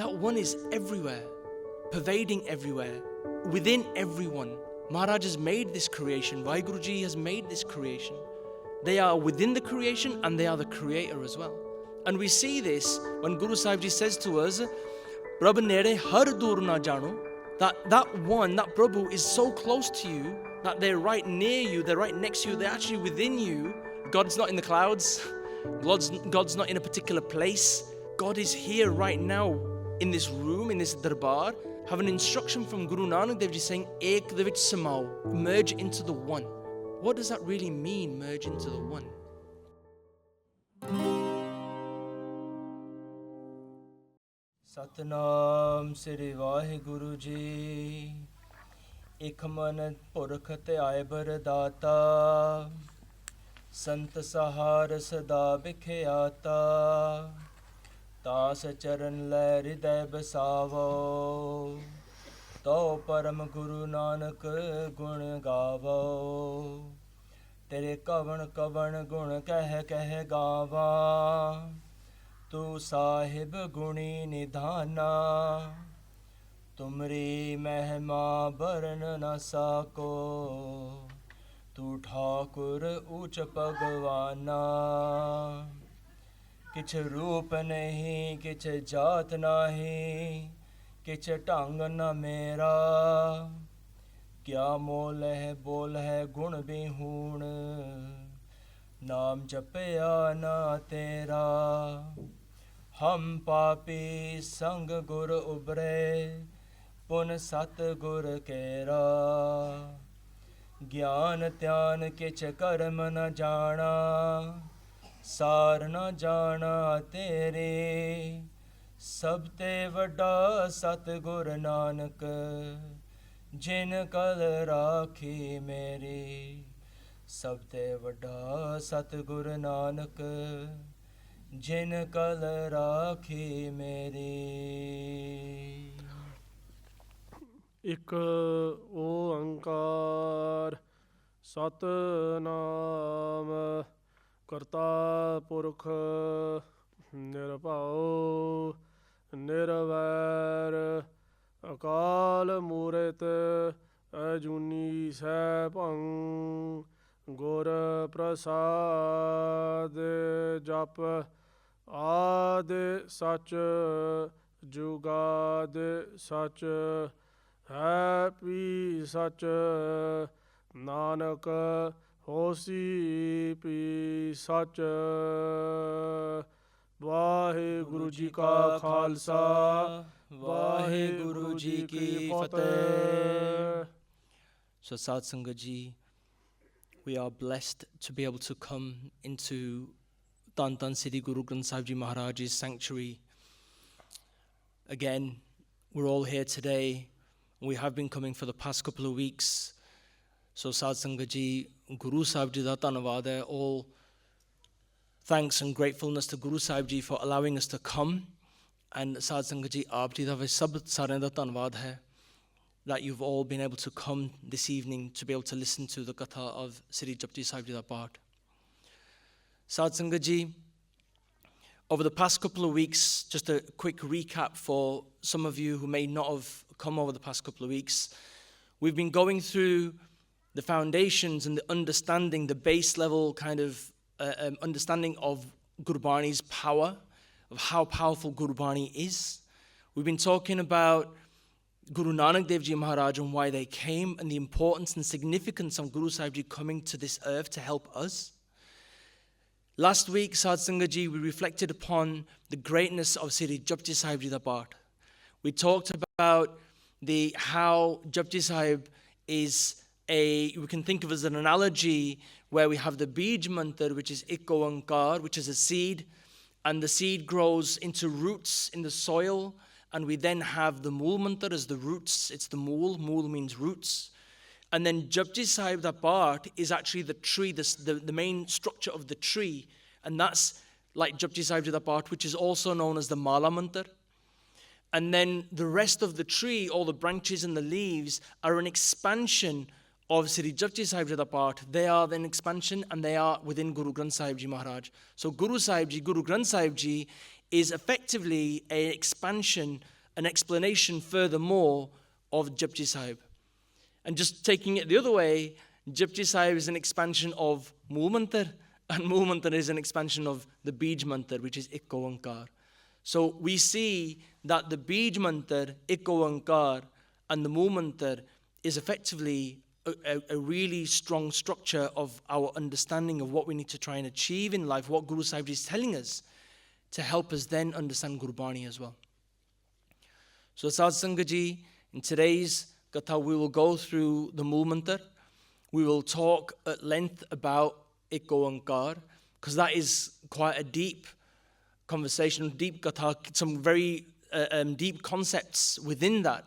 That one is everywhere, pervading everywhere, within everyone. Maharaj has made this creation. Vaheguruji has made this creation. They are within the creation and they are the creator as well. And we see this when Guru Sahib Ji says to us, Prabhu nere har dur na jano, that one, that Prabhu is so close to you that they're right near you, they're right next to you, they're actually within you. God's not in the clouds. God's not in a particular place. God is here right now in this room, in this darbar. Have an instruction from Guru Nanak Dev Ji saying, Ek de vich samao, merge into the one. What does that really mean, merge into the one? Sat-Naam Sri Vaheguru Ji, Ek man Purakh te aaye bardata, Sant Sahar sada bikhyata, तास चरण लै हृदय बसावो, तो परम गुरु नानक गुण गावो, तेरे कवण कवण गुण कह कह गावा, तू साहिब गुणी निधाना, तुमरी महिमा बरन न साको, तू ठाकुर ऊच भगवाना, किछ रूप नहीं किछ जात नाही, किछ ढंग न मेरा, क्या मोल है बोल है गुण बिहूण, नाम जपया ना तेरा, हम पापी संग गुर उबरे, पुन सत गुर केरा, ज्ञान त्यान किछ कर्म न जाना, सार न जाना तेरे, सब ते वड्डा सतगुर नानक, जिन कल राखी मेरी, सब ते वड्डा सतगुर नानक, जिन कल राखी मेरी। एक ओंकार सतनाम करता पुरख निरभौ निर्वैर अकाल मूरत अजूनी सैभं गुरप्रसाद जप आद सच जुग आद सच है भी सच नानक होसी भी सच। वाहेगुरु जी का खालसा वाहेगुरु जी की फतेह। So Sad Sangat Ji, we are blessed to be able to come into Dhan Dhan Sri Guru Granth Sahib Ji Maharaj's sanctuary. Again, we're all here today. We have been coming for the past couple of weeks. So Sad Sangat Ji, Guru Sahib Ji da dhannavad hai. All thanks and gratefulness to Guru Sahib Ji for allowing us to come. And Sad Sangat Ji, aap ji da vi sab sareyan da dhannavad hai that you've all been able to come this evening to be able to listen to the Katha of Sri Japji Sahib Ji da Path. Sad Sangat Ji, over the past couple of weeks, just a quick recap for some of you who may not have come over the past couple of weeks. We've been going through the foundations and the understanding, the base level kind of understanding of Gurbani's power, of how powerful Gurbani is. We've been talking about Guru Nanak Dev Ji Maharaj and why they came and the importance and significance of Guru Sahib Ji coming to this earth to help us. Last week, Sad Sangat Ji, we reflected upon the greatness of Sri Japji Sahib Ji da Path. We talked about how Japji Sahib is we can think of as an analogy where we have the Bij Mantar, which is Ek Oankaar, which is a seed, and the seed grows into roots in the soil, and we then have the Mool Mantar as the roots. It's the Mool. Mool means roots. And then Japji Sahib da Path is actually the tree, the main structure of the tree, and that's like Japji Sahib da Path, which is also known as the Mala Mantar. And then the rest of the tree, all the branches and the leaves, are an expansion of Sri Japji Sahib Ji da Path. They are an expansion and they are within Guru Granth Sahib Ji Maharaj. So Guru Sahib Ji, Guru Granth Sahib Ji is effectively an expansion, an explanation furthermore of Japji Sahib. And just taking it the other way, Japji Sahib is an expansion of Mool Mantar, and Mool Mantar is an expansion of the Bij Mantar, which is Ik Oankaar. So we see that the Bij Mantar, Ik Oankaar, and the Mool Mantar is effectively a really strong structure of our understanding of what we need to try and achieve in life, what Guru Sahib is telling us, to help us then understand Gurbani as well. So Sad Sangat Ji, in today's Katha, we will go through the Mool Mantar. We will talk at length about Ik Oankaar, because that is quite a deep conversation, deep Katha, some very deep concepts within that,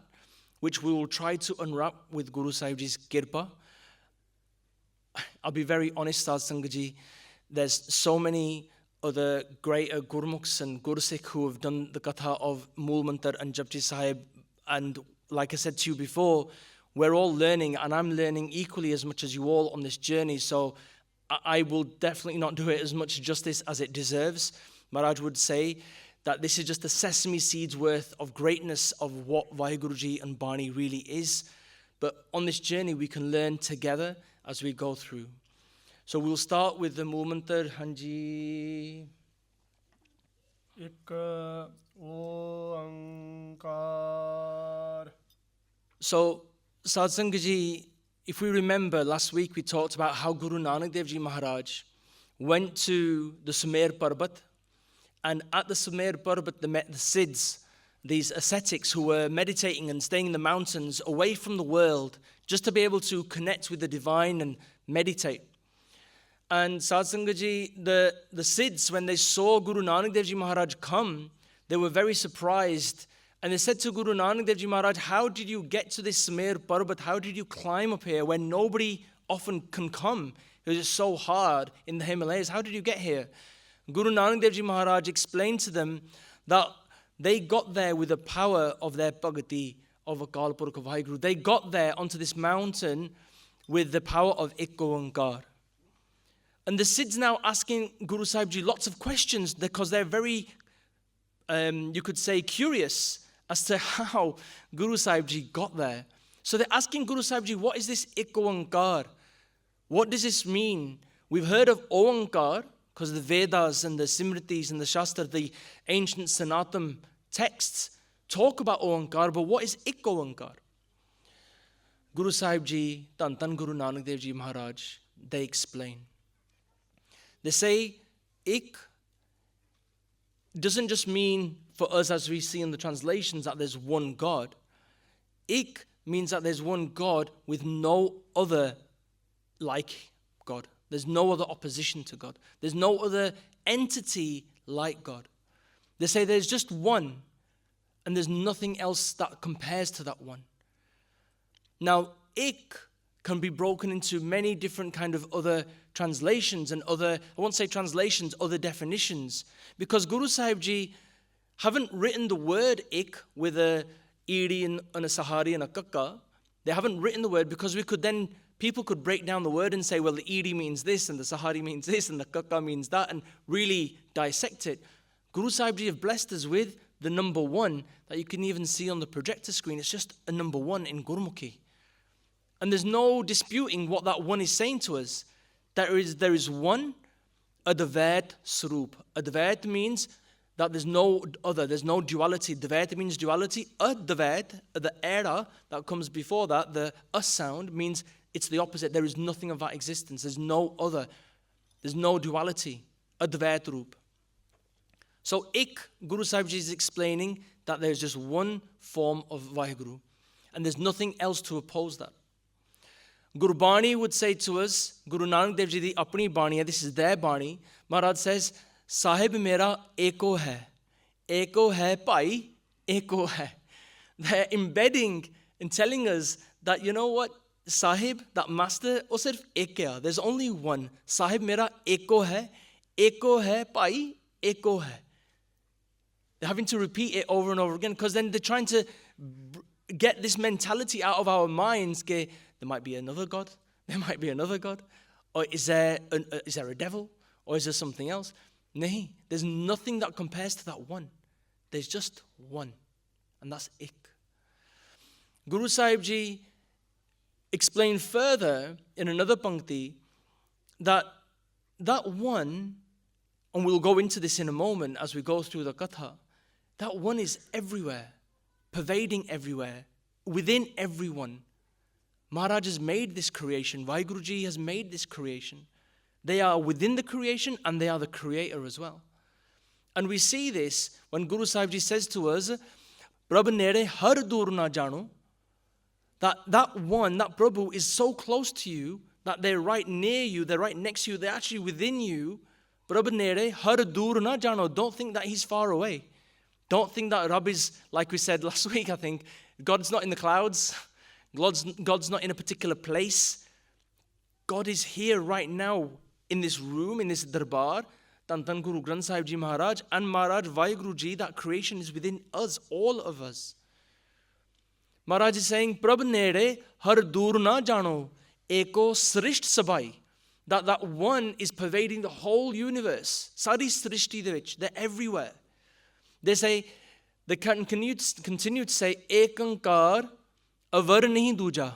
which we will try to unwrap with Guru Sahib Ji's Kirpa. I'll be very honest, Sad Sangat Ji, there's so many other greater Gurmukhs and Gursikh who have done the Katha of Mool Mantar and Japji Sahib, and like I said to you before, we're all learning, and I'm learning equally as much as you all on this journey, so I will definitely not do it as much justice as it deserves. Maharaj would say that this is just a sesame seed's worth of greatness of what Vaheguruji and Bani really is. But on this journey, we can learn together as we go through. So we'll start with the Mool Mantar. Hanji. Ik Oankaar. So, Sad Sangat Ji, if we remember, last week we talked about how Guru Nanak Dev Ji Maharaj went to the Sumer Parbat, and at the Sumer Parbat they met the Siddhs, these ascetics who were meditating and staying in the mountains away from the world, just to be able to connect with the divine and meditate. And Sad Sangat Ji, the Siddhs, when they saw Guru Nanak Dev Ji Maharaj come, they were very surprised. And they said to Guru Nanak Dev Ji Maharaj, how did you get to this Sumer Parbat? How did you climb up here when nobody often can come? It was just so hard in the Himalayas. How did you get here? Guru Nanak Dev Ji Maharaj explained to them that they got there with the power of their bhagati, of Akaal Purakh of Vaheguru. They got there onto this mountain with the power of Ik Oankaar. And the Siddhs now asking Guru Sahib Ji lots of questions because they're very, you could say, curious as to how Guru Sahib Ji got there. So they're asking Guru Sahib Ji, what is this Ik Oankaar? What does this mean? We've heard of Oankaar because the Vedas and the Simritis and the Shastra, the ancient Sanatam texts, talk about Oankaar, but what is Ik Oankaar? Guru Sahib Ji, Tan Guru Nanak Dev Ji Maharaj, they explain. They say, Ik doesn't just mean for us, as we see in the translations, that there's one God. Ik means that there's one God with no other like God. There's no other opposition to God. There's no other entity like God. They say there's just one, and there's nothing else that compares to that one. Now, Ik can be broken into many different kind of other translations and other, I won't say translations, other definitions. Because Guru Sahib Ji haven't written the word Ik with a iri and a sahari and a kakka. They haven't written the word because people could break down the word and say, well, the iri means this and the sahari means this and the kakka means that, and really dissect it. Guru Sahib Ji have blessed us with the number one that you can even see on the projector screen. It's just a number one in Gurmukhi. And there's no disputing what that one is saying to us. There is one, Advait Swarup. Advait means that there's no other, there's no duality. Dvait means duality. Advait, the era that comes before that, the sound, means it's the opposite. There is nothing of that existence. There's no other. There's no duality. Advait Rup. So Ik, Guru Sahib Ji is explaining that there's just one form of Vaheguru. And there's nothing else to oppose that. Gurbani would say to us, Guru Nanak Dev Ji di apni bani hai, this is their bani. Maharaj says, Sahib mera eko hai bhai, eko hai. They're embedding and telling us that, you know what, Sahib, that master, wo sirf ek hai. There's only one. Sahib mera eko hai bhai, eko hai. They're having to repeat it over and over again because then they're trying to get this mentality out of our minds. There might be another God. There might be another God. Or is there a devil? Or is there something else? Nahi, there's nothing that compares to that one. There's just one, and that's ik. Guru Sahib Ji explained further in another pankti that one, and we'll go into this in a moment as we go through the Katha, that one is everywhere, pervading everywhere, within everyone. Maharaj has made this creation. Vaheguruji has made this creation. They are within the creation and they are the creator as well. And we see this when Guru Sahib Ji says to us, Prabhu nere har dur na jano, that one, that Prabhu is so close to you that they're right near you, they're right next to you, they're actually within you. Prabhu nere har dur na jano. Don't think that he's far away. Don't think that Rab is, like we said last week, I think, God's not in the clouds. God's not in a particular place. God is here right now in this room, in this darbar. Tan Tan Guru Granth Sahib Ji Maharaj and Maharaj Vaheguru Ji, that creation is within us, all of us. Maharaj is saying, Prabh nere har dur na jano, eko srisht sabai. That one is pervading the whole universe. Sari srishti de vich, they're everywhere. They continue to say, ekankar avar nahi duja.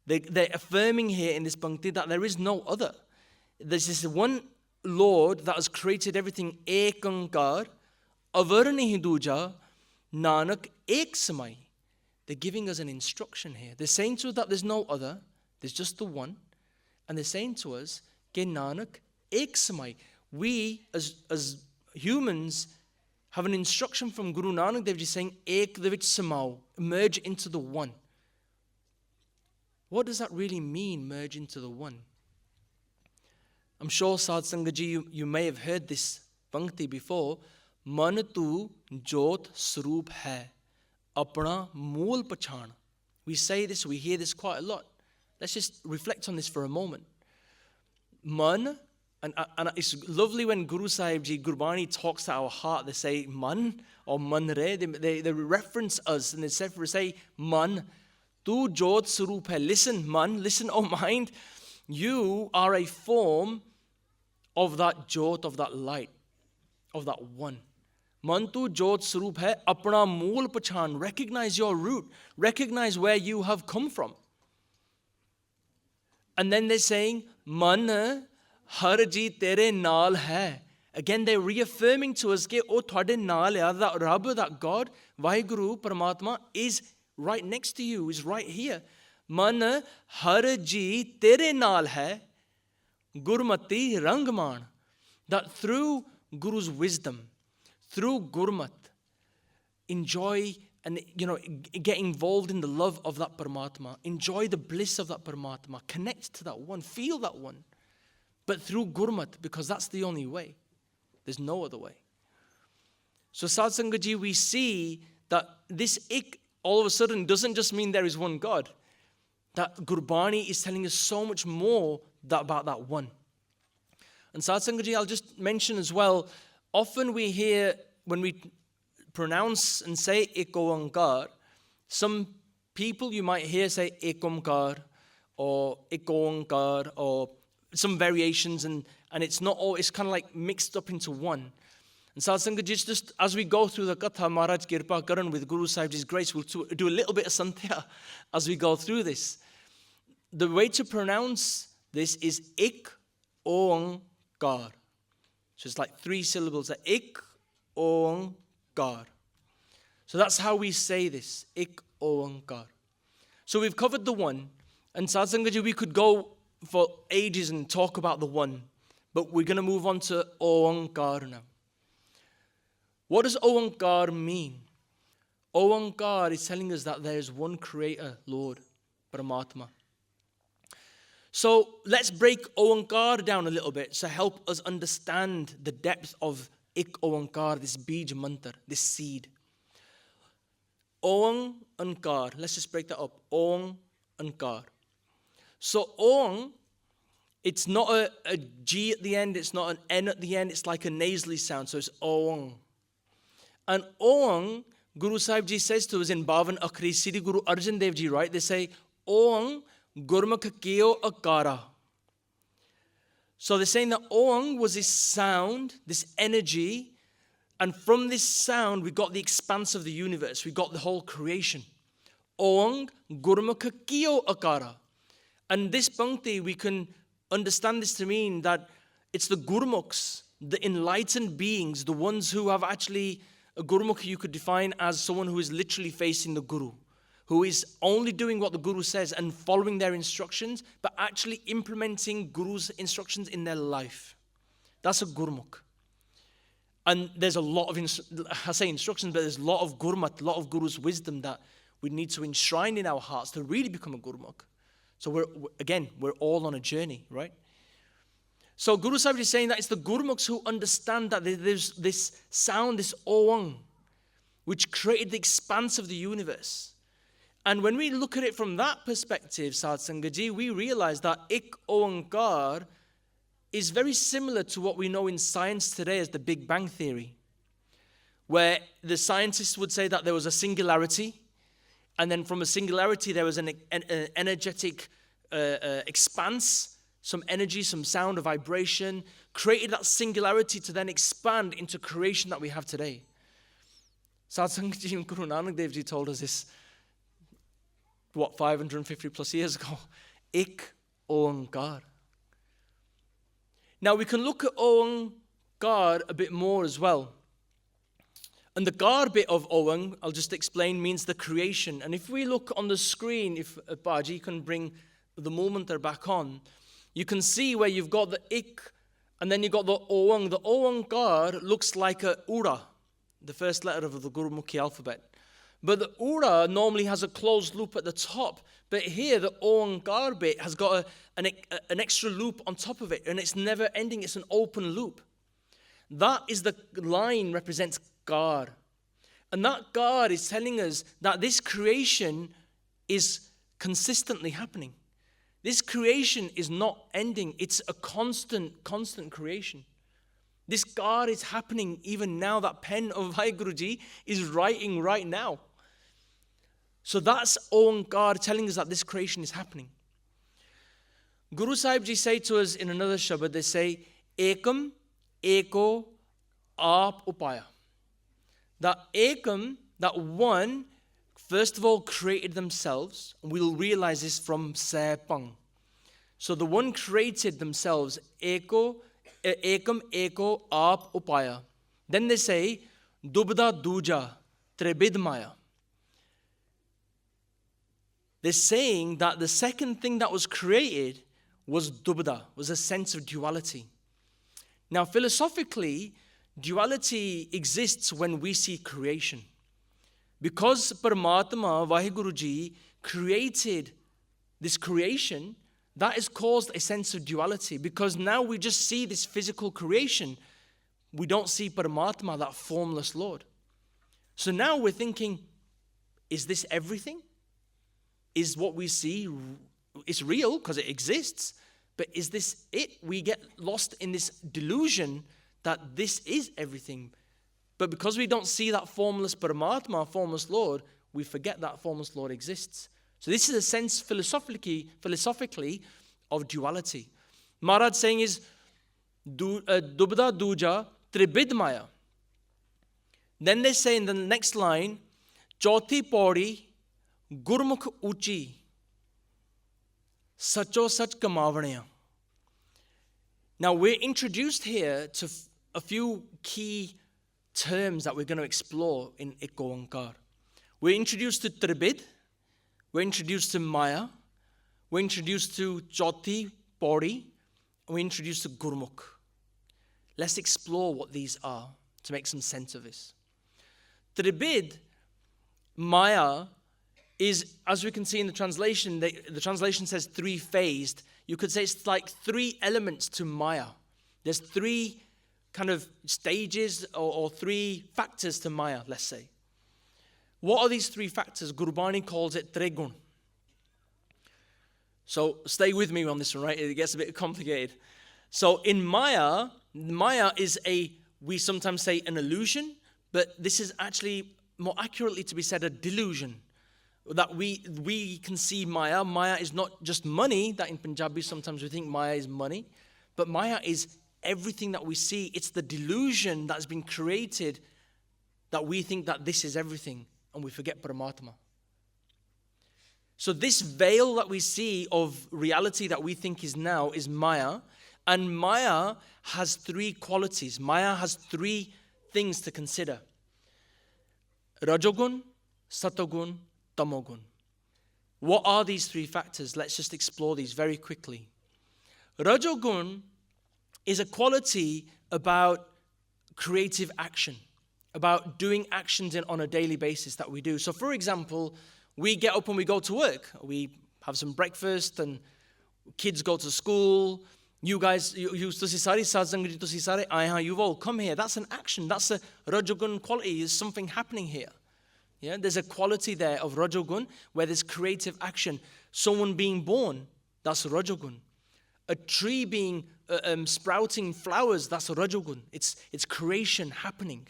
They're affirming here in this pankti that there is no other. There's this one Lord that has created everything, ekankar avar nahi duja, Nanak ek samai. They're giving us an instruction here. They're saying to us that there's no other, there's just the one. And they're saying to us, Ke Nanak ek samai. We as humans have an instruction from Guru Nanak Dev Ji saying, Ek de vich samao, merge into the one. What does that really mean, merge into the one? I'm sure Sadh Sangat Ji, you may have heard this pankti before. Man tu jot swaroop hai, apna mool pachan. We say this, we hear this quite a lot. Let's just reflect on this for a moment. Man, and it's lovely when Guru Sahib Ji, Gurbani talks to our heart. They say man or man re. They reference us and they say man, tu jot swaroop hai. Listen man, listen oh mind. You are a form of that jot, of that light, of that one. Man tu jot swaroop hai, apna mool pachan. Recognize your root. Recognize where you have come from. And then they're saying, Man har ji tere naal hai. Again, they're reaffirming to us, O thode naal hai, that Rab, that God, Vaheguru, Paramatma, is right next to you, is right here. Man har ji tere naal hai, Gurmati rangman. That through Guru's wisdom, through Gurmat, enjoy and get involved in the love of that Paramatma. Enjoy the bliss of that Paramatma. Connect to that one. Feel that one. But through Gurmat, because that's the only way. There's no other way. So Sadh Sangat Ji, we see that this ik all of a sudden doesn't just mean there is one God. That Gurbani is telling us so much more about that one. And Sadh Sangat Ji, I'll just mention as well, often we hear when we pronounce and say ek oankar, some people you might hear say ek omkar or ek oankar or some variations, and it's not all, it's kind of like mixed up into one. And Sadh Sangat Ji, just as we go through the Katha, Maharaj Kirpa Karan with Guru Sahib's grace, we'll do a little bit of Santya as we go through this. The way to pronounce this is ik oankar. So it's like 3 syllables. Ik oankar. So that's how we say this. Ik oankar. So we've covered the one. And Sadh Sangat Ji, we could go for ages and talk about the one. But we're going to move on to oankar now. What does oankar mean? Oankar is telling us that there is one creator, Lord, Paramatma. So let's break oankar down a little bit to help us understand the depth of ik oankar, this bij mantar, this seed. Oankar, let's just break that up. Oankar. So oang, it's not a G at the end, it's not an N at the end, it's like a nasally sound, so it's oang. And oang, Guru Sahib Ji says to us in Bhavan Akhri, Sri Guru Arjan Dev Ji, right? They say, oang Gurmukh keo akara. So they're saying that Oang was this sound, this energy, and from this sound we got the expanse of the universe, we got the whole creation. Oang Gurmukh kiyo akara. And this Pankti, we can understand this to mean that it's the Gurmukhs, the enlightened beings, the ones who have actually, a Gurmukh you could define as someone who is literally facing the Guru, who is only doing what the Guru says and following their instructions, but actually implementing Guru's instructions in their life. That's a Gurmukh. And there's a lot of, I say instructions, but there's a lot of Gurmat, a lot of Guru's wisdom that we need to enshrine in our hearts to really become a Gurmukh. So we're all on a journey, right? So Guru Sahib is saying that it's the Gurmukhs who understand that there's this sound, this Oang, which created the expanse of the universe. And when we look at it from that perspective, Sad Sangaji, we realize that Ik Oankar is very similar to what we know in science today as the Big Bang Theory, where the scientists would say that there was a singularity, and then from a singularity there was an energetic expanse, some energy, some sound, a vibration, created that singularity to then expand into creation that we have today. Satsang Ji and Guru Nanak Dev Ji told us this, 550 plus years ago. Ik Oankar. Now we can look at Oankar a bit more as well. And the Gar bit of Oang, I'll just explain, means the creation. And if we look on the screen, if Baji can bring the Mool Mantar back on, you can see where you've got the Ik, and then you've got the Oang. The Oankar looks like a Ura, the first letter of the Gurmukhi alphabet. But the Ura normally has a closed loop at the top. But here, the Oankar bit has got an extra loop on top of it, and it's never ending. It's an open loop. That is the line represents Gar. And that Gar is telling us that this creation is consistently happening. This creation is not ending. It's a constant creation. This Gar is happening even now. That pen of Bhai Guruji is writing right now. So that's Oankar telling us that this creation is happening. Guru Sahib Ji say to us in another Shabad, they say, Ekam, Eko, Aap Upaya. That Ekam, that one, first of all created themselves. We'll realize this from Sepang. So the one created themselves, Ekam, Eko, Aap Upaya. Then they say, Dubda Duja, Trebid Maya. They're saying that the second thing that was created was Dubda, was a sense of duality. Now, philosophically, duality exists when we see creation. Because Paramatma, Vahiguruji, created this creation, that has caused a sense of duality. Because now we just see this physical creation. We don't see Paramatma, that formless Lord. So now we're thinking, is this everything? Is what we see, it's real because it exists, but is this it? We get lost in this delusion that this is everything. But because we don't see that formless Paramatma, formless Lord, we forget that formless Lord exists. So this is a sense philosophically of duality. Maharaj saying is, Dubda Duja Tribid Maya. Then they say in the next line, Chauthi Pauri Gurmukh Uchi Sacho Sach Kamavanaya. Now we're introduced here to a few key terms that we're going to explore in Ik Oankar. We're introduced to Tribid, we're introduced to Maya, we're introduced to Chauthi Pauri, and we're introduced to Gurmukh. Let's explore what these are to make some sense of this. Tribid, Maya, is, as we can see in the translation, the translation says three-phased. You could say it's like three elements to Maya. There's three kind of stages or three factors to Maya, let's say. What are these three factors? Gurbani calls it Tregun. So stay with me on this one, right? It gets a bit complicated. So in Maya, Maya is we sometimes say an illusion, but this is actually more accurately to be said a delusion. That we can see Maya. Maya is not just money, that in Punjabi sometimes we think Maya is money, But Maya is everything that we see. It's the delusion that's been created that we think that this is everything and we forget Paramatma. So this veil that we see of reality that we think is now is Maya. And Maya has three qualities. Maya has three things to consider. Rajogun, Satogun, Tamogun. What are these three factors? Let's just explore these very quickly. Rajogun is a quality about creative action, about doing actions on a daily basis that we do. So for example, we get up and we go to work. We have some breakfast and kids go to school. You guys, you've all come here. That's an action. That's a Rajogun quality. There's something happening here. Yeah, there's a quality there of Rajogun where there's creative action. Someone being born, that's Rajogun. A tree being sprouting flowers, that's Rajogun. It's creation happening.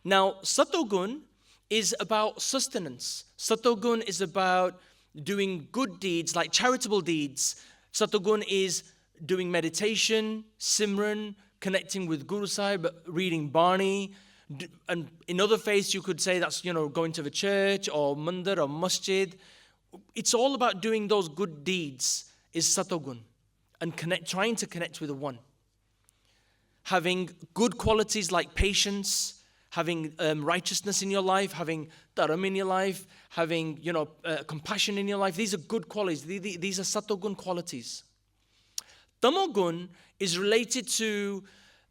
Now, Satogun is about sustenance. Satogun is about doing good deeds, like charitable deeds. Satogun is doing meditation, Simran, connecting with Guru Sahib, reading Bani. And in other faiths, you could say that's, going to the church or mandir or masjid. It's all about doing those good deeds is Satogun and trying to connect with the One. Having good qualities like patience, having righteousness in your life, having dharam in your life, having, compassion in your life. These are good qualities. These are Satogun qualities. Tamogun is related to,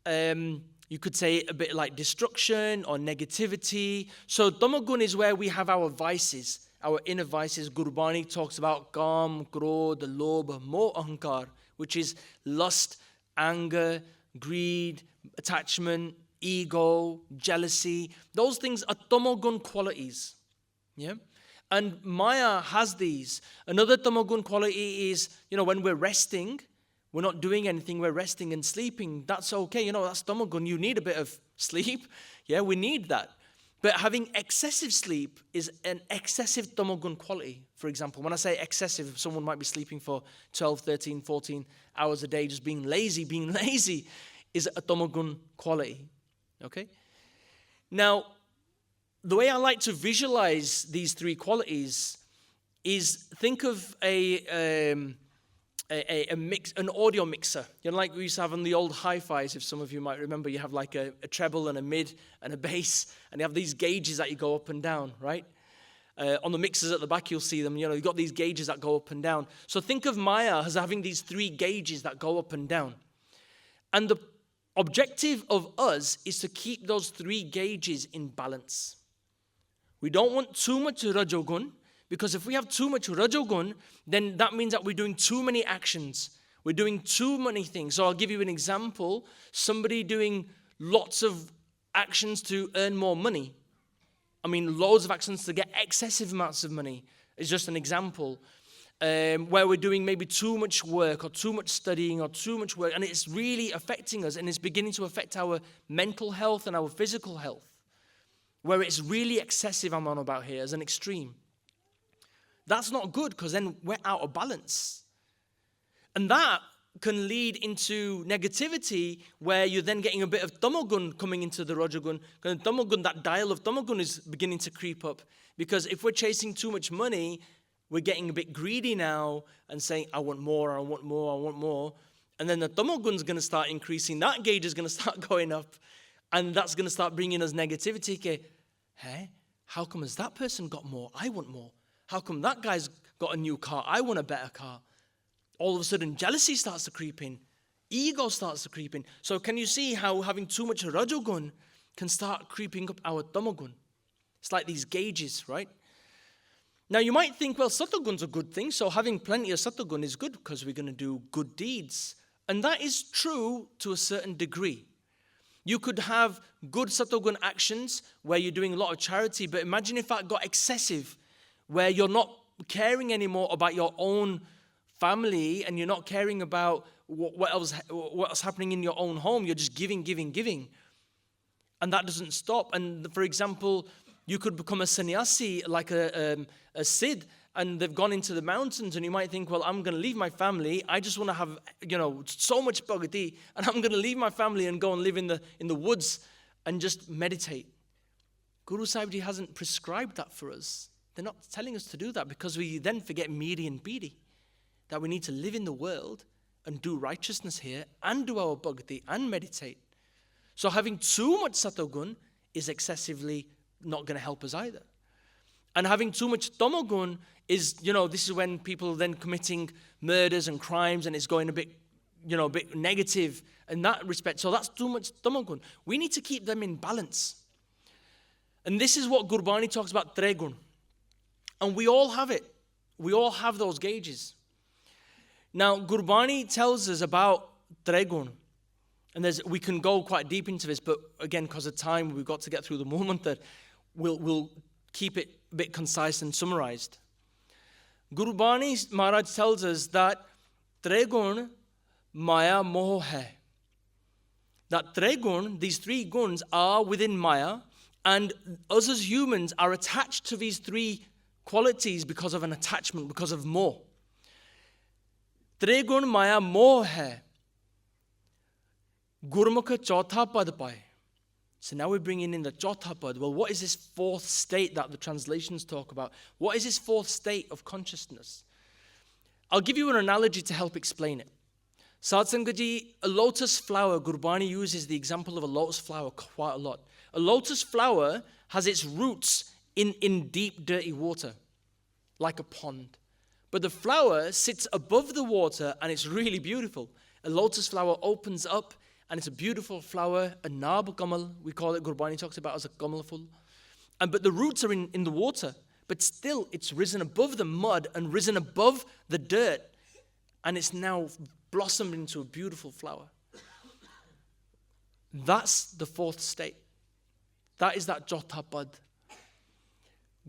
you could say, a bit like destruction or negativity. So Tamogun is where we have our vices, our inner vices. Gurbani talks about Kam, Krodh, Lobh, Moh, Ahankar, which is lust, anger, greed, attachment, ego, jealousy. Those things are Tamogun qualities. Yeah? And Maya has these. Another Tamogun quality is, when we're resting, we're not doing anything, we're resting and sleeping. That's okay. That's Tamogun. You need a bit of sleep. Yeah, we need that. But having excessive sleep is an excessive Tamogun quality. For example, when I say excessive, someone might be sleeping for 12, 13, 14 hours a day, just being lazy. Being lazy is a Tamogun quality. Okay? Now, the way I like to visualize these three qualities is think of an audio mixer. Like we used to have on the old hi-fis, if some of you might remember, you have like a treble and a mid and a bass, and you have these gauges that you go up and down, right? On the mixers at the back, you'll see them. You've got these gauges that go up and down. So think of Maya as having these three gauges that go up and down. And the objective of us is to keep those three gauges in balance. We don't want too much Rajogun, because if we have too much Rajogun, then that means that we're doing too many actions. We're doing too many things. So I'll give you an example. Somebody doing lots of actions to earn more money. Loads of actions to get excessive amounts of money is just an example. Where we're doing maybe too much work or too much studying or too much work, and it's really affecting us, and it's beginning to affect our mental health and our physical health. Where it's really excessive, I'm on about here, as an extreme. That's not good, because then we're out of balance. And that can lead into negativity, where you're then getting a bit of Tamogun coming into the Rajogun. Because Tamogun, that dial of Tamogun is beginning to creep up. Because if we're chasing too much money, we're getting a bit greedy now and saying, I want more, I want more, I want more. And then the Tamogun's going to start increasing. That gauge is going to start going up. And that's going to start bringing us negativity. Okay, hey, how come has that person got more? I want more. How come that guy's got a new car? I want a better car. All of a sudden, jealousy starts to creep in. Ego starts to creep in. So can you see how having too much Rajogun can start creeping up our Tamogun? It's like these gauges, right? Now, you might think, well, Satogun's a good thing, so having plenty of Satogun is good because we're going to do good deeds. And that is true to a certain degree. You could have good Satogun actions where you're doing a lot of charity, but imagine if that got excessive, where you're not caring anymore about your own family and you're not caring about what's happening in your own home. You're just giving. And that doesn't stop. And for example, you could become a sannyasi, like a Siddh, and they've gone into the mountains, and you might think, well, I'm going to leave my family. I just want to have, so much bhakti, and I'm going to leave my family and go and live in the woods and just meditate. Guru Sahib Ji hasn't prescribed that for us. They're not telling us to do that, because we then forget Miri and Piri, that we need to live in the world and do righteousness here and do our bhakti and meditate. So having too much Satogun is excessively not going to help us either. And having too much Tamogun is, this is when people are then committing murders and crimes, and it's going a bit negative in that respect. So that's too much Tamogun. We need to keep them in balance. And this is what Gurbani talks about, Tregun. And we all have it. We all have those gauges. Now, Gurbani tells us about Tregun. And we can go quite deep into this, but again, because of time, we've got to get through the Mool Mantar. We'll keep it a bit concise and summarized. Gurbani Maharaj tells us that Tregun Maya Moh hai. That Tregun, these three guns, are within Maya, and us as humans are attached to these three qualities because of an attachment, because of moh. Tregun Maya Moh hai. Gurmukh chautha pad paye. So now we're bringing in the chautha pad. Well, what is this fourth state that the translations talk about? What is this fourth state of consciousness? I'll give you an analogy to help explain it. Satsanga ji, a lotus flower, Gurbani uses the example of a lotus flower quite a lot. A lotus flower has its roots in deep, dirty water, like a pond. But the flower sits above the water, and it's really beautiful. A lotus flower opens up, and it's a beautiful flower, a nab kamal, we call it. Gurbani talks about as a kamal full. But the roots are in the water, but still it's risen above the mud and risen above the dirt, and it's now blossomed into a beautiful flower. That's the fourth state. That is that chautha pad.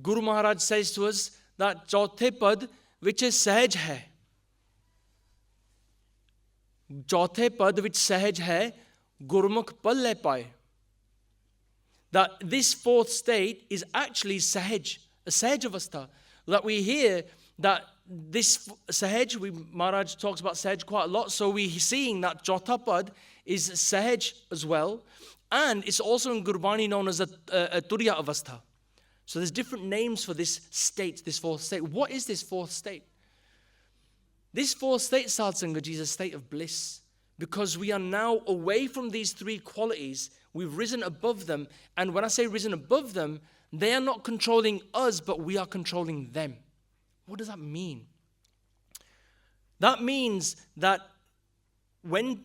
Guru Maharaj says to us that chauthe pad, which is Sehaj hai. Chauthe pad which Sehaj hai, Gurmukh palle paye. That this fourth state is actually Sehaj, a Sehaj Avastha. That we hear that this Sehaj, Maharaj talks about Sehaj quite a lot, so we're seeing that chautha pad is Sehaj as well. And it's also in Gurbani known as a Turiya Avastha. So there's different names for this state, this fourth state. What is this fourth state? This fourth state, Satsangaji, is a state of bliss, because we are now away from these three qualities. We've risen above them. And when I say risen above them, they are not controlling us, but we are controlling them. What does that mean? That means that when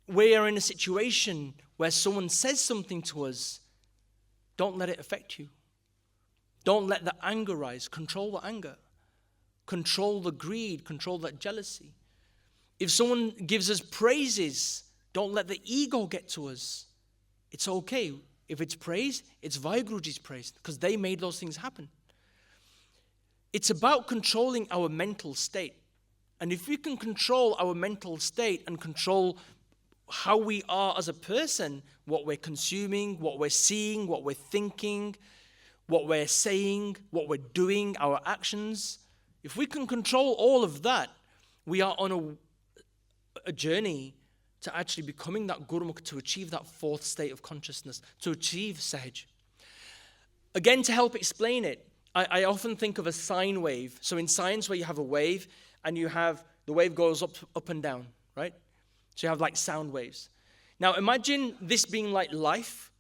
we are in a situation where someone says something to us, don't let it affect you. Don't let the anger rise. Control the anger. Control the greed. Control that jealousy. If someone gives us praises, don't let the ego get to us. It's okay. If it's praise, it's Vaheguruji's praise, because they made those things happen. It's about controlling our mental state. And if we can control our mental state and control how we are as a person, what we're consuming, what we're seeing, what we're thinking, what we're saying, what we're doing, our actions, if we can control all of that, we are on a journey to actually becoming that Gurmukh, to achieve that fourth state of consciousness, to achieve Sehaj. Again, to help explain it, I often think of a sine wave. So in science, where you have a wave, and you have, the wave goes up and down, right? So you have like sound waves. Now imagine this being like life,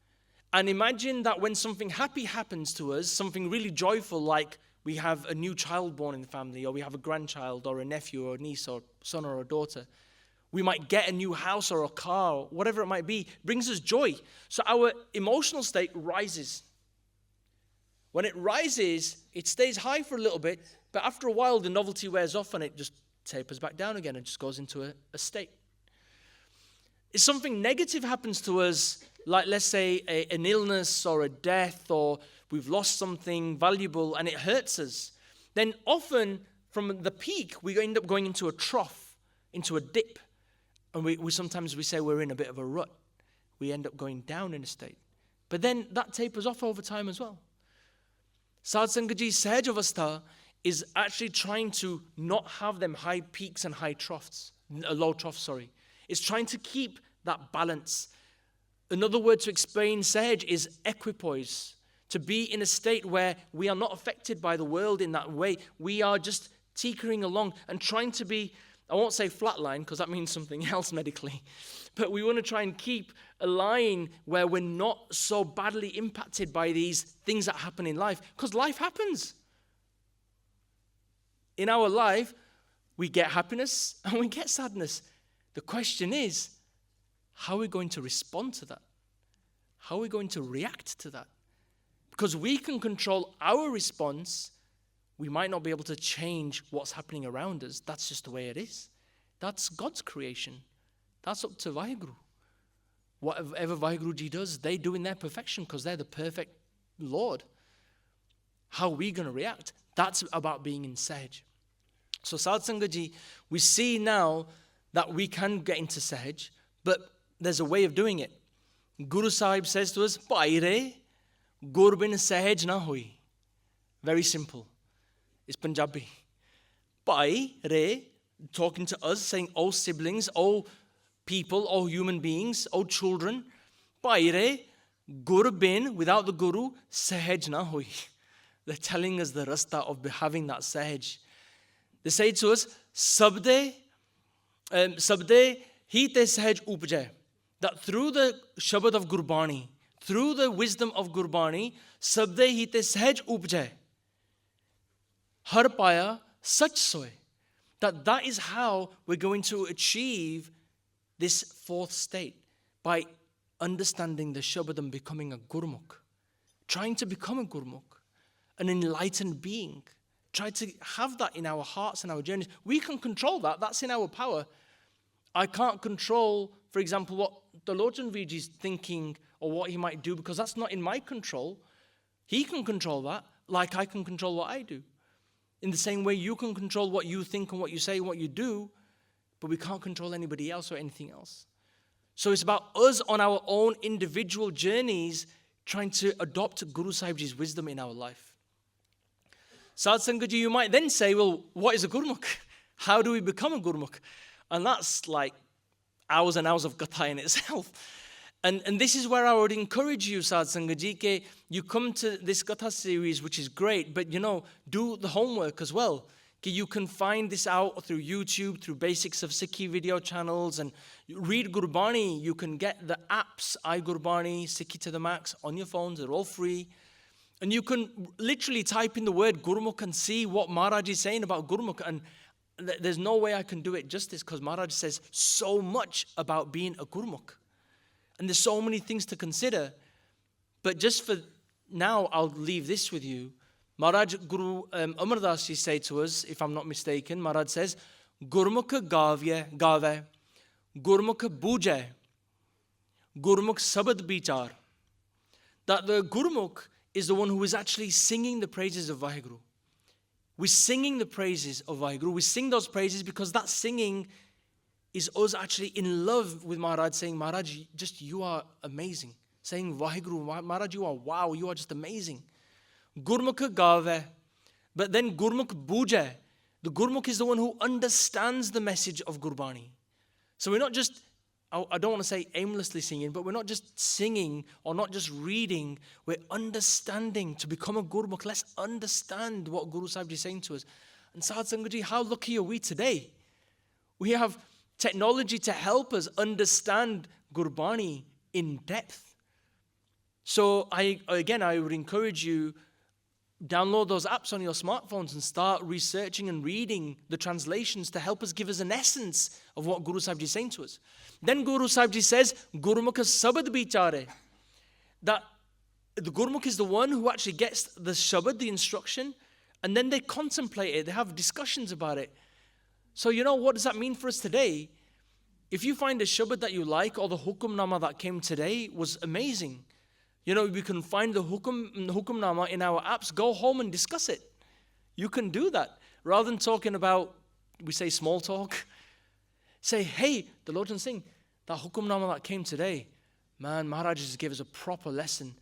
and imagine that when something happy happens to us, something really joyful, like we have a new child born in the family, or we have a grandchild, or a nephew, or a niece, or son, or a daughter. We might get a new house or a car, or whatever it might be, brings us joy. So our emotional state rises. When it rises, it stays high for a little bit, but after a while, the novelty wears off and it just tapers back down again and just goes into a state. If something negative happens to us, like let's say an illness or a death, or we've lost something valuable and it hurts us, then often from the peak, we end up going into a trough, into a dip. And we sometimes say we're in a bit of a rut. We end up going down in a state. But then that tapers off over time as well. Satsangaji Sehaj Avastha is actually trying to not have them high peaks and low troughs, sorry. It's trying to keep that balance. Another word to explain Sehaj is equipoise, to be in a state where we are not affected by the world in that way. We are just tinkering along and trying to be, I won't say flatline because that means something else medically, but we want to try and keep a line where we're not so badly impacted by these things that happen in life, because life happens. In our life, we get happiness and we get sadness. The question is, how are we going to respond to that? How are we going to react to that? Because we can control our response, we might not be able to change what's happening around us. That's just the way it is. That's God's creation. That's up to Vaheguru. Whatever Vaheguru Ji does, they do in their perfection because they're the perfect Lord. How are we going to react? That's about being in Sehaj. So Sad Sangat Ji, we see now that we can get into Sehaj, but there's a way of doing it. Guru Sahib says to us, Bhai re, Gurbin Sehaj na hoi. Very simple. It's Punjabi. Bhai re, talking to us, saying, oh siblings, oh people, oh human beings, oh children, Bhai re, Gurbin, without the Guru, Sehaj na hoi. They're telling us the rasta of having that Sehaj. They say to us, Sabde hi te Sehaj upjay. That through the Shabad of Gurbani, through the wisdom of Gurbani, Sabde hi te Sehaj upjay. Har paya sach soy. That is how we're going to achieve this fourth state, by understanding the Shabad and becoming a Gurmukh. Trying to become a Gurmukh, an enlightened being. Try to have that in our hearts and our journeys. We can control that. That's in our power. I can't control, for example, what the Lord Janveer is thinking or what he might do, because that's not in my control. He can control that, like I can control what I do. In the same way, you can control what you think and what you say and what you do, but we can't control anybody else or anything else. So it's about us on our own individual journeys trying to adopt Guru Sahibji's wisdom in our life. Sad Sangat Ji, you might then say, well, what is a Gurmukh? How do we become a Gurmukh? And that's like hours and hours of Katha in itself. And this is where I would encourage you, Sad Sangat Ji, that you come to this Katha series, which is great, but do the homework as well. You can find this out through YouTube, through basics of Sikhi video channels, and read Gurbani. You can get the apps, iGurbani, Sikhi to the max, on your phones. They're all free. And you can literally type in the word Gurmukh and see what Maharaj is saying about Gurmukh. And there's no way I can do it justice, because Maharaj says so much about being a Gurmukh. And there's so many things to consider. But just for now, I'll leave this with you. Maharaj Guru Amar Das Ji say to us, if I'm not mistaken, Maharaj says, Gurmukh gave, Gurmukh bujay, Gurmukh sabad bichar. That the Gurmukh is the one who is actually singing the praises of Vaheguru. We're singing the praises of Vaheguru. We sing those praises because that singing is us actually in love with Maharaj, saying, Maharaj, just you are amazing. Saying, Vaheguru, Maharaj, you are wow, you are just amazing. Gurmukh gave, but then Gurmukh bujay. The Gurmukh is the one who understands the message of Gurbani. So we're not just, I don't want to say aimlessly singing, but we're not just singing or not just reading. We're understanding. To become a Gurmukh, let's understand what Guru Sahib is saying to us. And Sad Sangat Ji, how lucky are we today? We have technology to help us understand Gurbani in depth. So I would encourage you, download those apps on your smartphones and start researching and reading the translations to help us give us an essence of what Guru Sahib Ji is saying to us. Then Guru Sahib Ji says, Gurmukh sabad bichare. That the Gurmukh is the one who actually gets the Shabad, the instruction, and then they contemplate it, they have discussions about it. So what does that mean for us today? If you find a Shabad that you like, or the Hukumnama that came today was amazing, we can find the Hukumnama in our apps, go home and discuss it. You can do that. Rather than talking about, we say small talk, say, hey, the Lord can sing, that Hukumnama that came today, man, Maharaj just gave us a proper lesson.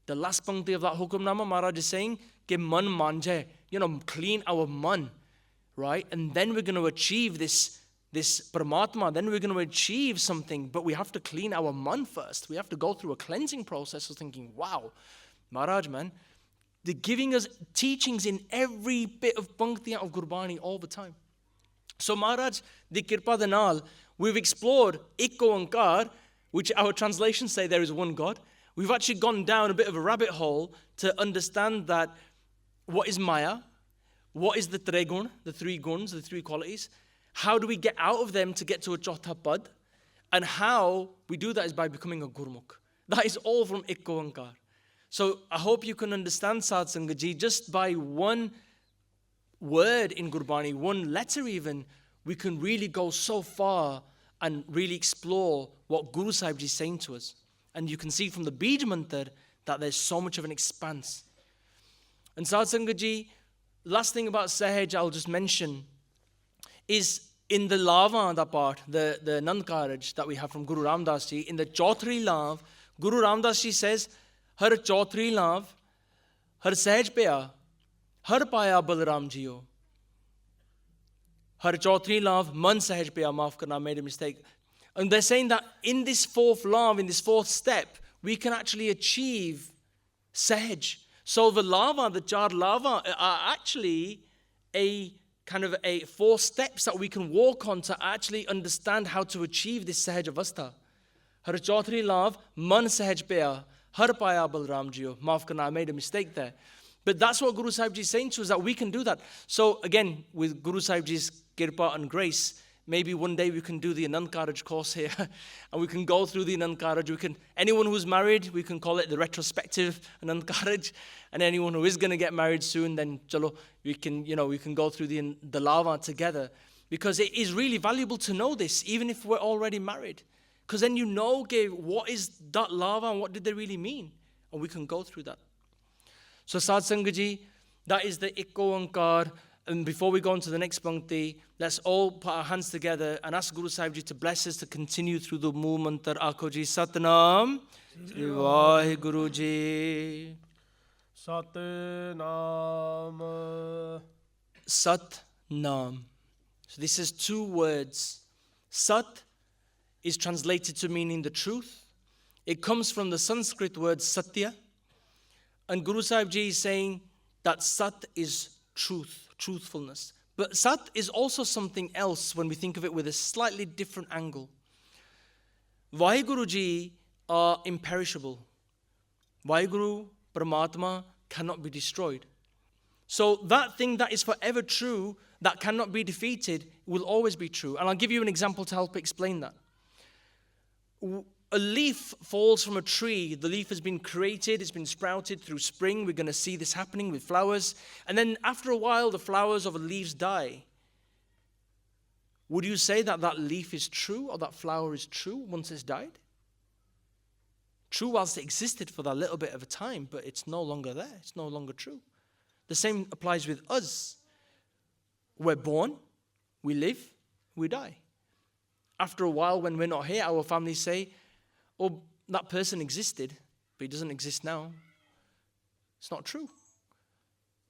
The last pangti of that Hukumnama, Maharaj is saying, ke man manje, clean our man, right? And then we're going to achieve this Paramatma, then we're going to achieve something, but we have to clean our man first. We have to go through a cleansing process of thinking, wow, Maharaj, man, they're giving us teachings in every bit of Panktiyan of Gurbani all the time. So Maharaj, the Kirpa Danal, we've explored Ik Oankaar, which our translations say there is one God. We've actually gone down a bit of a rabbit hole to understand that what is Maya, what is the Tregun, the three guns, the three qualities, how do we get out of them to get to a Chotha Pad, and how we do that is by becoming a Gurmukh. That is all from Ik Oankaar. So I hope you can understand, Sadh Sangat Ji, just by one word in Gurbani, one letter even, we can really go so far and really explore what Guru Sahib Ji is saying to us. And you can see from the Bij Mantar that there's so much of an expanse. And Sadh Sangat Ji, last thing about Sehaj I'll just mention is in the Lava, that part, the Anand Karaj that we have from Guru Ramdas Ji, in the Chautri Lav, Guru Ramdas Ji says, Har Chautri Lav, Har Sehaj Paya, Har Paya Balaram Jiyo. Har Chautri Lav, Man Sehaj Paya, Maaf Karna, made a mistake. And they're saying that in this fourth lav, in this fourth step, we can actually achieve Sehaj. So the lava, the Char lava, are actually a kind of a 4 steps that we can walk on to actually understand how to achieve this Sehaj Avastha. Har Chautri Lav, Man Sehaj Paya, Har Paya Balram Jiyo. Maaf karna, I made a mistake there. But that's what Guru Sahib Ji is saying to us, that we can do that. So again, with Guru Sahib Ji's Kirpa and grace, maybe one day we can do the Anand Karaj course here and we can go through the Anand Karaj. Anyone who's married, we can call it the retrospective Anand Karaj. And anyone who is going to get married soon, then chalo, we can go through the lava together. Because it is really valuable to know this, even if we're already married. Because then what is that lava and what did they really mean? And we can go through that. So Sadh Sangat Ji, that is the Ik Oankaar. And before we go on to the next Pankti, let's all put our hands together and ask Guru Sahib Ji to bless us to continue through the Mool Mantar. Aakho Ji, Sat-Naam, Vaheguru Ji. Sat-Naam. Sat-Naam. So this is 2 words. Sat is translated to meaning the truth. It comes from the Sanskrit word Satya. And Guru Sahib Ji is saying that Sat is truth, truthfulness. But Sat is also something else when we think of it with a slightly different angle. Vaheguru Ji are imperishable. Vaheguru, Paramatma, cannot be destroyed. So that thing that is forever true, that cannot be defeated, will always be true. And I'll give you an example to help explain that. A leaf falls from a tree. The leaf has been created, it's been sprouted through spring. We're going to see this happening with flowers. And then after a while, the flowers or the leaves die. Would you say that that leaf is true or that flower is true once it's died? True whilst it existed for that little bit of a time, but it's no longer there. It's no longer true. The same applies with us. We're born, we live, we die. After a while, when we're not here, our families say, oh, that person existed, but he doesn't exist now. It's not true.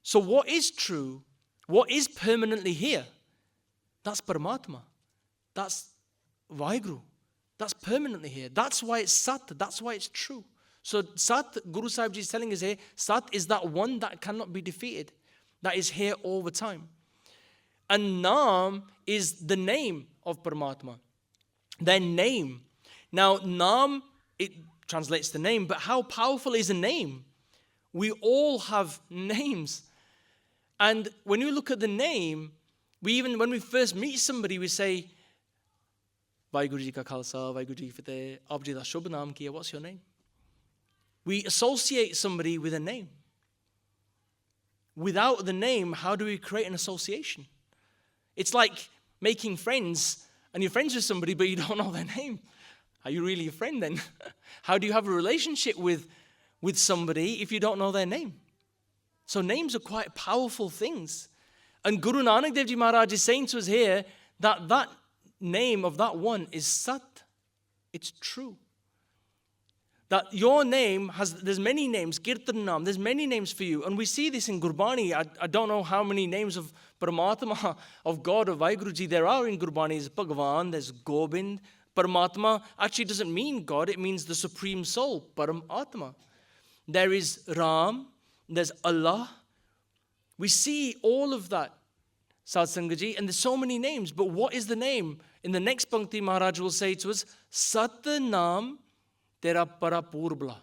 So what is true? What is permanently here? That's Paramatma. That's Vaheguru. That's permanently here. That's why it's Sat. That's why it's true. So Sat, Guru Sahib Ji is telling us here, Sat is that one that cannot be defeated. That is here all the time. And Naam is the name of Paramatma. Their name. Now, Naam, it translates the name, but how powerful is a name? We all have names. And when you look at the name, when we first meet somebody, we say, Vaheguru Ji ka Khalsa, Vaheguru Ji ki Fateh, Aap Ji da Shubh Naam kiya, what's your name? We associate somebody with a name. Without the name, how do we create an association? It's like making friends, and you're friends with somebody, but you don't know their name. Are you really a friend then? How do you have a relationship with somebody if you don't know their name? So names are quite powerful things. And Guru Nanak Dev Ji Maharaj is saying to us here that that name of that one is Sat. It's true. That your name there's many names, Kirtan-Naam, there's many names for you. And we see this in Gurbani. I don't know how many names of Paramatma, of God, of Vaiguruji there are in Gurbani. There's Bhagavan, there's Gobind. Paramatma actually doesn't mean God, it means the Supreme Soul, Paramatma. There is Ram, there's Allah. We see all of that, Sad Sangaji, and there's so many names. But what is the name? In the next Pankti, Maharaj will say to us, Sat-Naam Tera Parapurbla.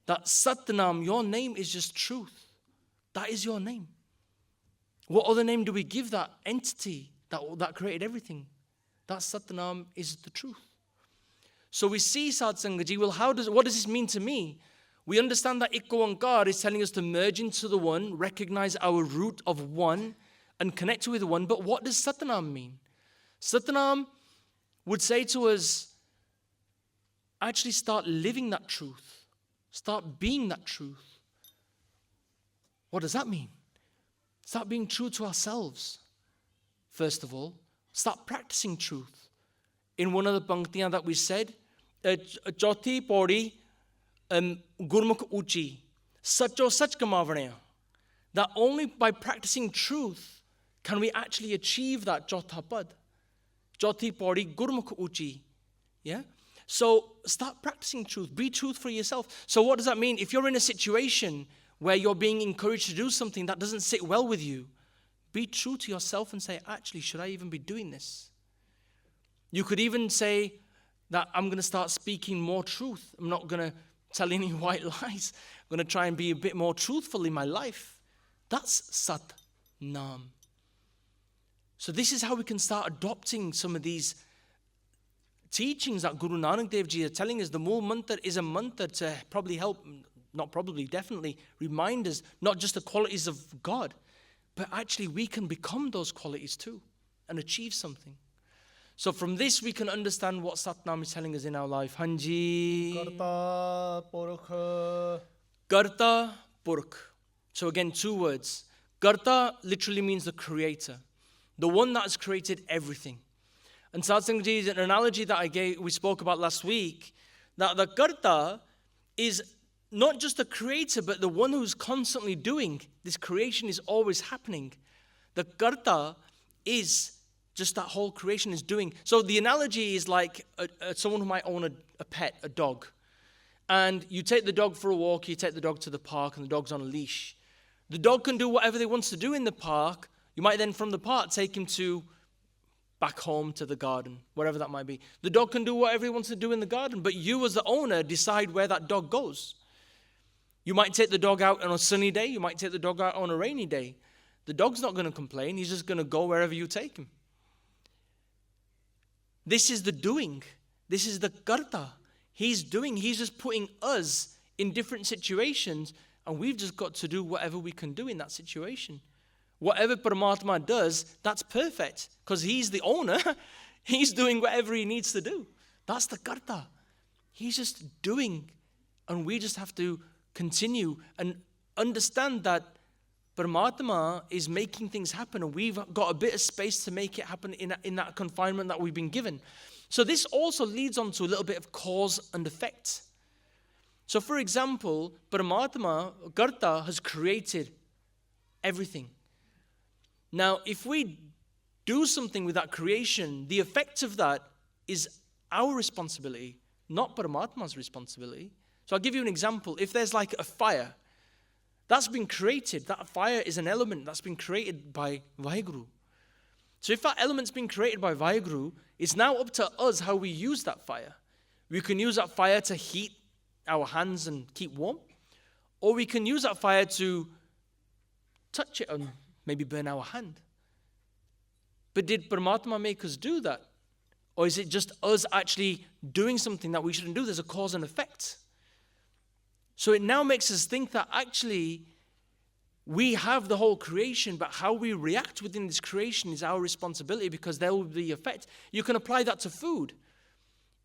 That Sat-Naam, your name is just truth. That is your name. What other name do we give that entity that created everything? That Sat-Naam is the truth. So we see, Sad Sangaji, well, what does this mean to me? We understand that Ikko Oankaar is telling us to merge into the one, recognize our root of one, and connect with one. But what does Sat-Naam mean? Sat-Naam would say to us, actually start living that truth. Start being that truth. What does that mean? Start being true to ourselves, first of all. Start practicing truth. In one of the Panktiyan that we said, Chauthi Pauri, Gurmukh Uchi, Sacho Sach Kamavane. That only by practicing truth can we actually achieve that Chautha Pad. Chauthi Pauri, Gurmukh Uchi. Yeah? So start practicing truth. Be truth for yourself. So what does that mean? If you're in a situation where you're being encouraged to do something that doesn't sit well with you, be true to yourself and say, actually, should I even be doing this? You could even say that I'm going to start speaking more truth. I'm not going to tell any white lies. I'm going to try and be a bit more truthful in my life. That's Sat-Naam. So this is how we can start adopting some of these teachings that Guru Nanak Dev Ji are telling us. The Mool Mantar is a mantra to probably help, not probably, definitely remind us not just the qualities of God, but actually we can become those qualities too and achieve something. So from this we can understand what Sat-Naam is telling us in our life. Hanji. Karta Purakh. Karta Purakh. So again, two words. Karta literally means the creator, the one that has created everything. And Satsang Ji is an analogy that we spoke about last week, that the Karta is not just the creator, but the one who's constantly doing. This creation is always happening. The Karta is just that whole creation is doing. So the analogy is like someone who might own a pet, a dog. And you take the dog for a walk, you take the dog to the park, and the dog's on a leash. The dog can do whatever they wants to do in the park. You might then from the park take him back home to the garden, wherever that might be. The dog can do whatever he wants to do in the garden, but you as the owner decide where that dog goes. You might take the dog out on a sunny day, you might take the dog out on a rainy day. The dog's not going to complain, he's just going to go wherever you take him. This is the doing. This is the Karta. He's doing, he's just putting us in different situations, and we've just got to do whatever we can do in that situation. Whatever Paramatma does, that's perfect, because he's the owner. He's doing whatever he needs to do. That's the Karta. He's just doing, and we just have to continue and understand that Paramatma is making things happen, and we've got a bit of space to make it happen in that confinement that we've been given. So this also leads on to a little bit of cause and effect. So for example, Paramatma, Karta, has created everything. Now, if we do something with that creation, the effect of that is our responsibility, not Paramatma's responsibility. So I'll give you an example. If there's like a fire, that's been created. That fire is an element that's been created by Vaheguru. So if that element's been created by Vaheguru, it's now up to us how we use that fire. We can use that fire to heat our hands and keep warm, or we can use that fire to touch it and maybe burn our hand. But did Paramatma make us do that? Or is it just us actually doing something that we shouldn't do? There's a cause and effect. So it now makes us think that actually we have the whole creation, but how we react within this creation is our responsibility, because there will be effect. You can apply that to food.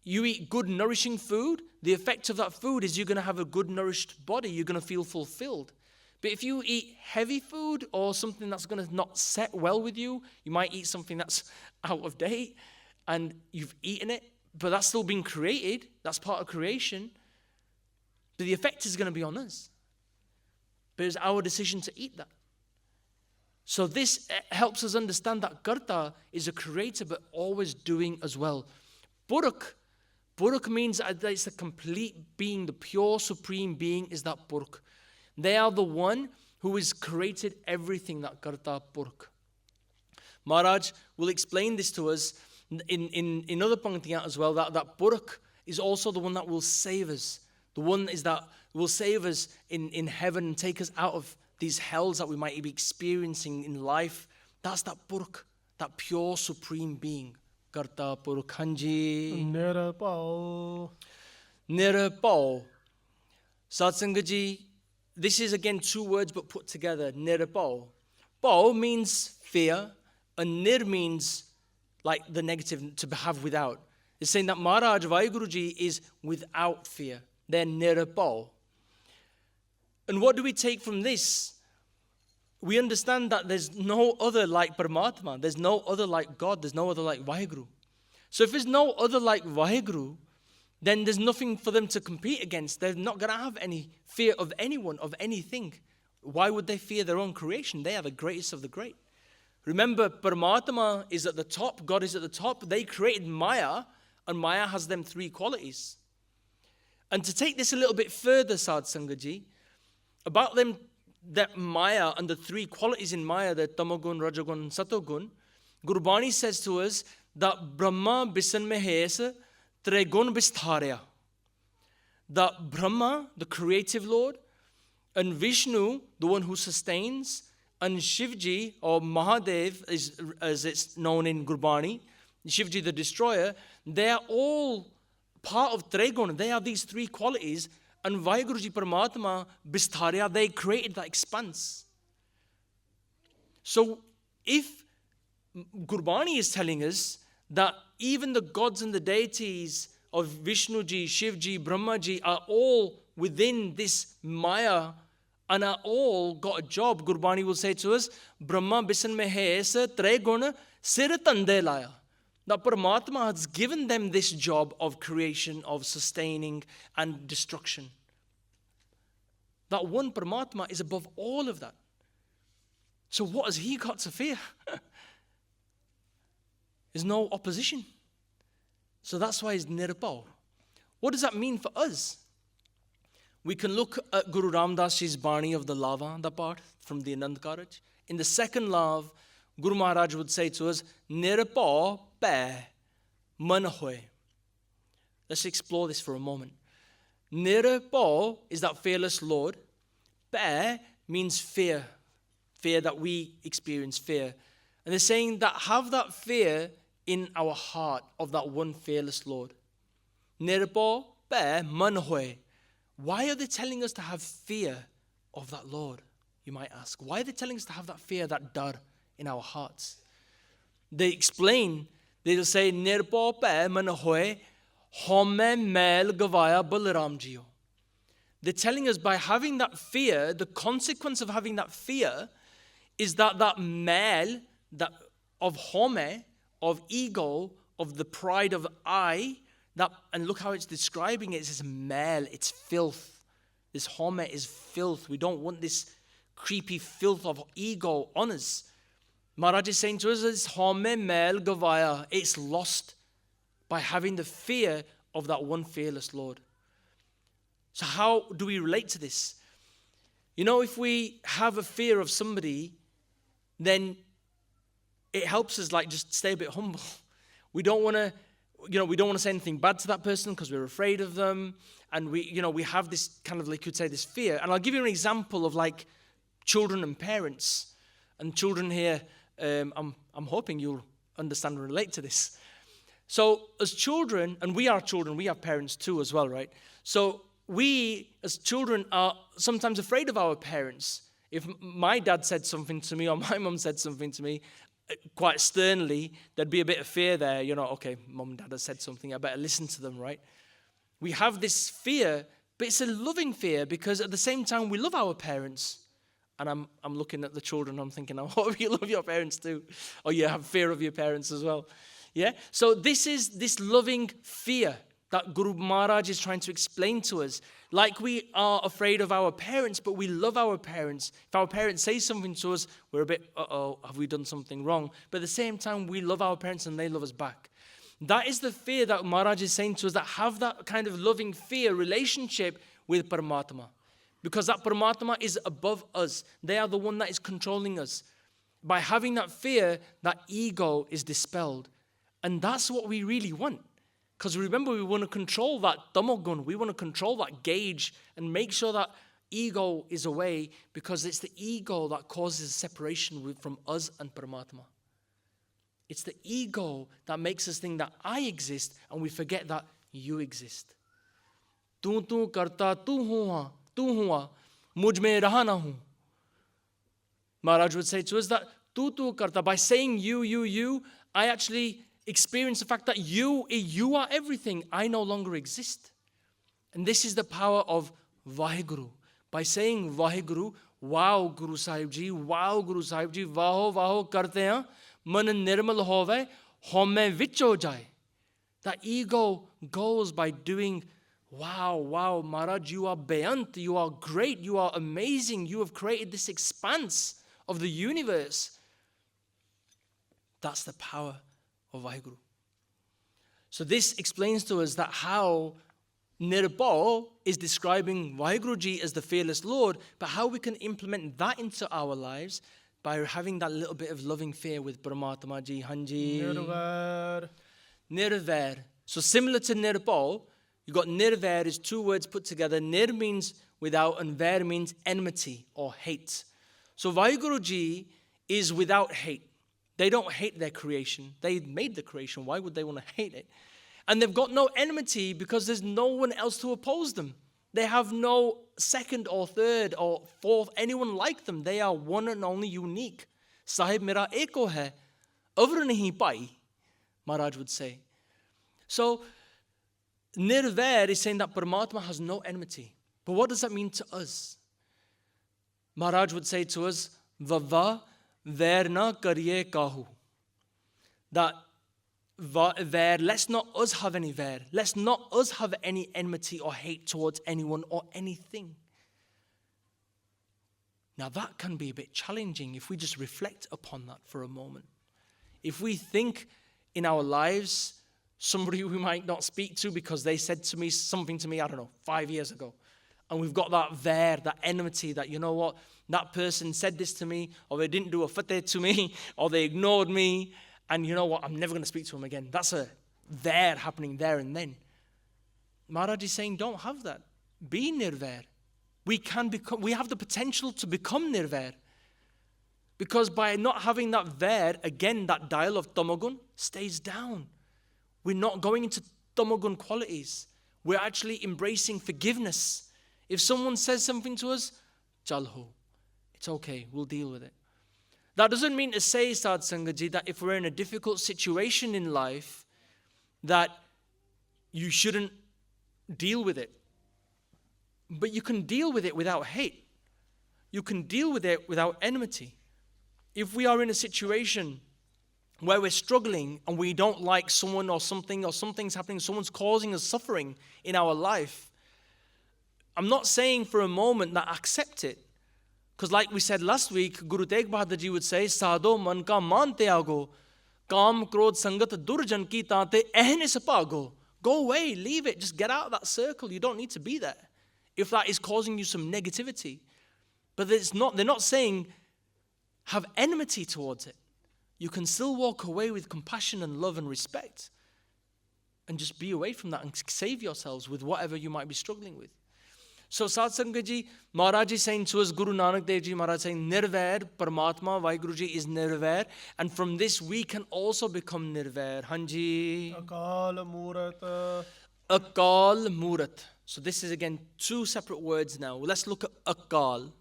You eat good, nourishing food, the effect of that food is you're going to have a good, nourished body. You're going to feel fulfilled. But if you eat heavy food or something that's going to not set well with you, you might eat something that's out of date and you've eaten it, but that's still been created. That's part of creation. But the effect is going to be on us. But it's our decision to eat that. So this helps us understand that Karta is a creator, but always doing as well. Purakh means that it's the complete being, the pure supreme being is that Purakh. They are the one who has created everything, that Karta Purakh. Maharaj will explain this to us in other panktiyaan as well, that Purakh is also the one that will save us. The one is that will save us in heaven and take us out of these hells that we might be experiencing in life. That's that Purakh, that pure supreme being. Karta Purakh. Hanji. Nirbhau. Nirbhau. Satsangaji, this is again two words but put together. Nirbhau. Bhau means fear, and Nir means like the negative, to have without. It's saying that Maharaj Vaiguruji is without fear. They're Nirbhau. And what do we take from this? We understand that there's no other like Paramatma. There's no other like God. There's no other like Vaheguru. So if there's no other like Vaheguru, then there's nothing for them to compete against. They're not going to have any fear of anyone, of anything. Why would they fear their own creation? They are the greatest of the great. Remember, Paramatma is at the top. God is at the top. They created Maya, and Maya has them three qualities. And to take this a little bit further, Sadh Sangaji, about them, that Maya and the three qualities in Maya, the Tamogun, Rajogun, Satogun, Gurbani says to us that Brahma bisan mein hai tregun bistharya. That Brahma, the creative Lord, and Vishnu, the one who sustains, and Shivji, or Mahadev, as it's known in Gurbani, Shivji the destroyer, they are all part of Tregun. They have these three qualities. And Vaheguruji Paramatma, Bistharya, they created that expanse. So if Gurbani is telling us that even the gods and the deities of Vishnuji, Shivji, Brahmaji are all within this Maya and are all got a job, Gurbani will say to us, Brahma bisan mein hai aisa tre gun sir tande laya. That Paramatma has given them this job of creation, of sustaining and destruction. That one Paramatma is above all of that. So what has he got to fear? There's no opposition. So that's why he's Nirbhau. What does that mean for us? We can look at Guru Ramdas Ji's Bani of the Lava, the part from the Anand Karaj. In the second lav, Guru Maharaj would say to us, Nirbhau pe man hoy. Let's explore this for a moment. Nirbhau is that fearless Lord. Pe means fear. Fear that we experience, fear. And they're saying that have that fear in our heart of that one fearless Lord. Nirbhau pe man hoy. Why are they telling us to have fear of that Lord? You might ask. Why are they telling us to have that fear, that dar in our hearts? They explain, they'll say, Nirbhau pe man hoy, home mail gavaya Balaram jiyo. They're telling us by having that fear, the consequence of having that fear is that mail that of home, of ego, of the pride of I, that, and look how it's describing it. It says mail, it's filth. This home is filth. We don't want this creepy filth of ego on us. Maharaj is saying to us, it's home mail gavaya. It's lost by having the fear of that one fearless Lord. So how do we relate to this? You know, if we have a fear of somebody, then it helps us like just stay a bit humble. We don't want to, we don't want to say anything bad to that person because we're afraid of them. And we have this kind of, like you'd say, this fear. And I'll give you an example of like children and parents. And children here, I'm hoping you'll understand and relate to this. So as children, and we are children, we have parents too as well, right? So we as children are sometimes afraid of our parents. If my dad said something to me or my mum said something to me, quite sternly, there'd be a bit of fear there. Okay, mum and dad have said something, I better listen to them, right? We have this fear, but it's a loving fear because at the same time we love our parents. And I'm looking at the children, I'm thinking, I hope you love your parents too. Or you have fear of your parents as well. Yeah? So this is this loving fear that Guru Maharaj is trying to explain to us. Like we are afraid of our parents, but we love our parents. If our parents say something to us, we're a bit, have we done something wrong? But at the same time, we love our parents and they love us back. That is the fear that Maharaj is saying to us, that have that kind of loving fear relationship with Paramatma. Because that Paramatma is above us. They are the one that is controlling us. By having that fear, that ego is dispelled. And that's what we really want. Because remember, we want to control that Tamogun. We want to control that gauge and make sure that ego is away, because it's the ego that causes separation from us and Paramatma. It's the ego that makes us think that I exist and we forget that you exist. Tu karta tu hua, mujh mein raha na hu. Maharaj would say to us that tu karta, by saying you, I actually experience the fact that you are everything. I no longer exist. And this is the power of Vaheguru. By saying Vaheguru, wow Guru Sahib Ji, vaho vaho karte hain, man nirmal hove, home vich ho jaye. That ego goes by doing, wow, Maharaj, you are beyant, you are great, you are amazing, you have created this expanse of the universe. That's the power of Vaheguru. So this explains to us that how Nirbhau is describing Vaheguru Ji as the fearless Lord, but how we can implement that into our lives by having that little bit of loving fear with Paramatma Ji. Hanji. Nirvair. So similar to Nirbhau, you got Nirvair is two words put together. Nir means without and Vair means enmity or hate. So Vaheguru Ji is without hate. They don't hate their creation. They made the creation. Why would they want to hate it? And they've got no enmity because there's no one else to oppose them. They have no second or third or fourth, anyone like them. They are one and only unique. Sahib mera eko hai, avr nahi pai, Maharaj would say. So, Nirvair is saying that Paramatma has no enmity. But what does that mean to us? Maharaj would say to us, Vava Vair na kariye kahu. That vair, let's not us have any vair. Let's not us have any enmity or hate towards anyone or anything. Now that can be a bit challenging if we just reflect upon that for a moment. If we think in our lives, somebody we might not speak to because they said to me something to me, 5 years ago. And we've got that vair, that enmity, that you know what, that person said this to me, or they didn't do a fateh to me, or they ignored me, and you know what, I'm never going to speak to them again. That's a vair happening there and then. Maharaj is saying, don't have that. Be Nirvair. We have the potential to become Nirvair. Because by not having that vair, again, that dial of Tamogun stays down. We're not going into Tamogun qualities. We're actually embracing forgiveness. If someone says something to us, Chalho, it's okay, we'll deal with it. That doesn't mean to say, Sad Sangaji, that if we're in a difficult situation in life, that you shouldn't deal with it. But you can deal with it without hate. You can deal with it without enmity. If we are in a situation where we're struggling and we don't like someone or something's happening, someone's causing us suffering in our life, I'm not saying for a moment that accept it. Because like we said last week, Guru Tegh Bahadur Ji would say, Sadho man ka man tyago, kam krodh sangat durjan ki taate ehne sapago. Go away, leave it, just get out of that circle. You don't need to be there if that is causing you some negativity. But they're not saying have enmity towards it. You can still walk away with compassion and love and respect and just be away from that and save yourselves with whatever you might be struggling with. So Satsangat Ji, Maharaj is saying to us, Guru Nanak Dev Ji Maharaj saying, Nirvair, Paramatma, Vaheguru Ji is Nirvair. And from this we can also become Nirvair. Hanji. Akaal Moorat. Akaal Moorat. So this is again two separate words now. Let's look at Akaal.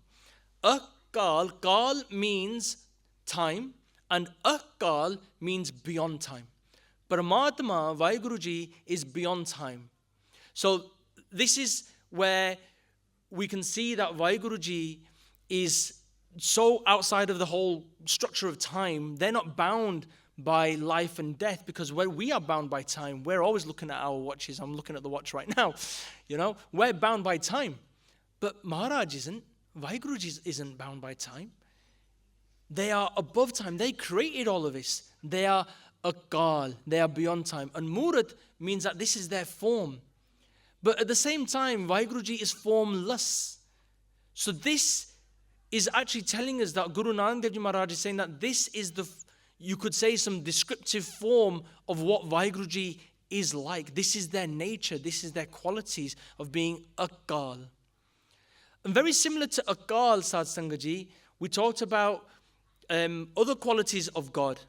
Akaal, Kal means time and Akaal means beyond time. Paramatma, Vaheguru Ji is beyond time. So this is where we can see that Vaheguru Ji is so outside of the whole structure of time. They're not bound by life and death, because when we are bound by time, we're always looking at our watches. I'm looking at the watch right now. We're bound by time. But Maharaj isn't. Vaheguruji isn't bound by time. They are above time. They created all of this. They are Akaal. They are beyond time. And Moorat means that this is their form. But at the same time, Vaheguruji is formless. So this is actually telling us that Guru Nanak Dev Ji Maharaj is saying that this is you could say, some descriptive form of what Vaheguruji is like. This is their nature. This is their qualities of being Akaal. And very similar to Akaal, Sad Sangaji, we talked about other qualities of God,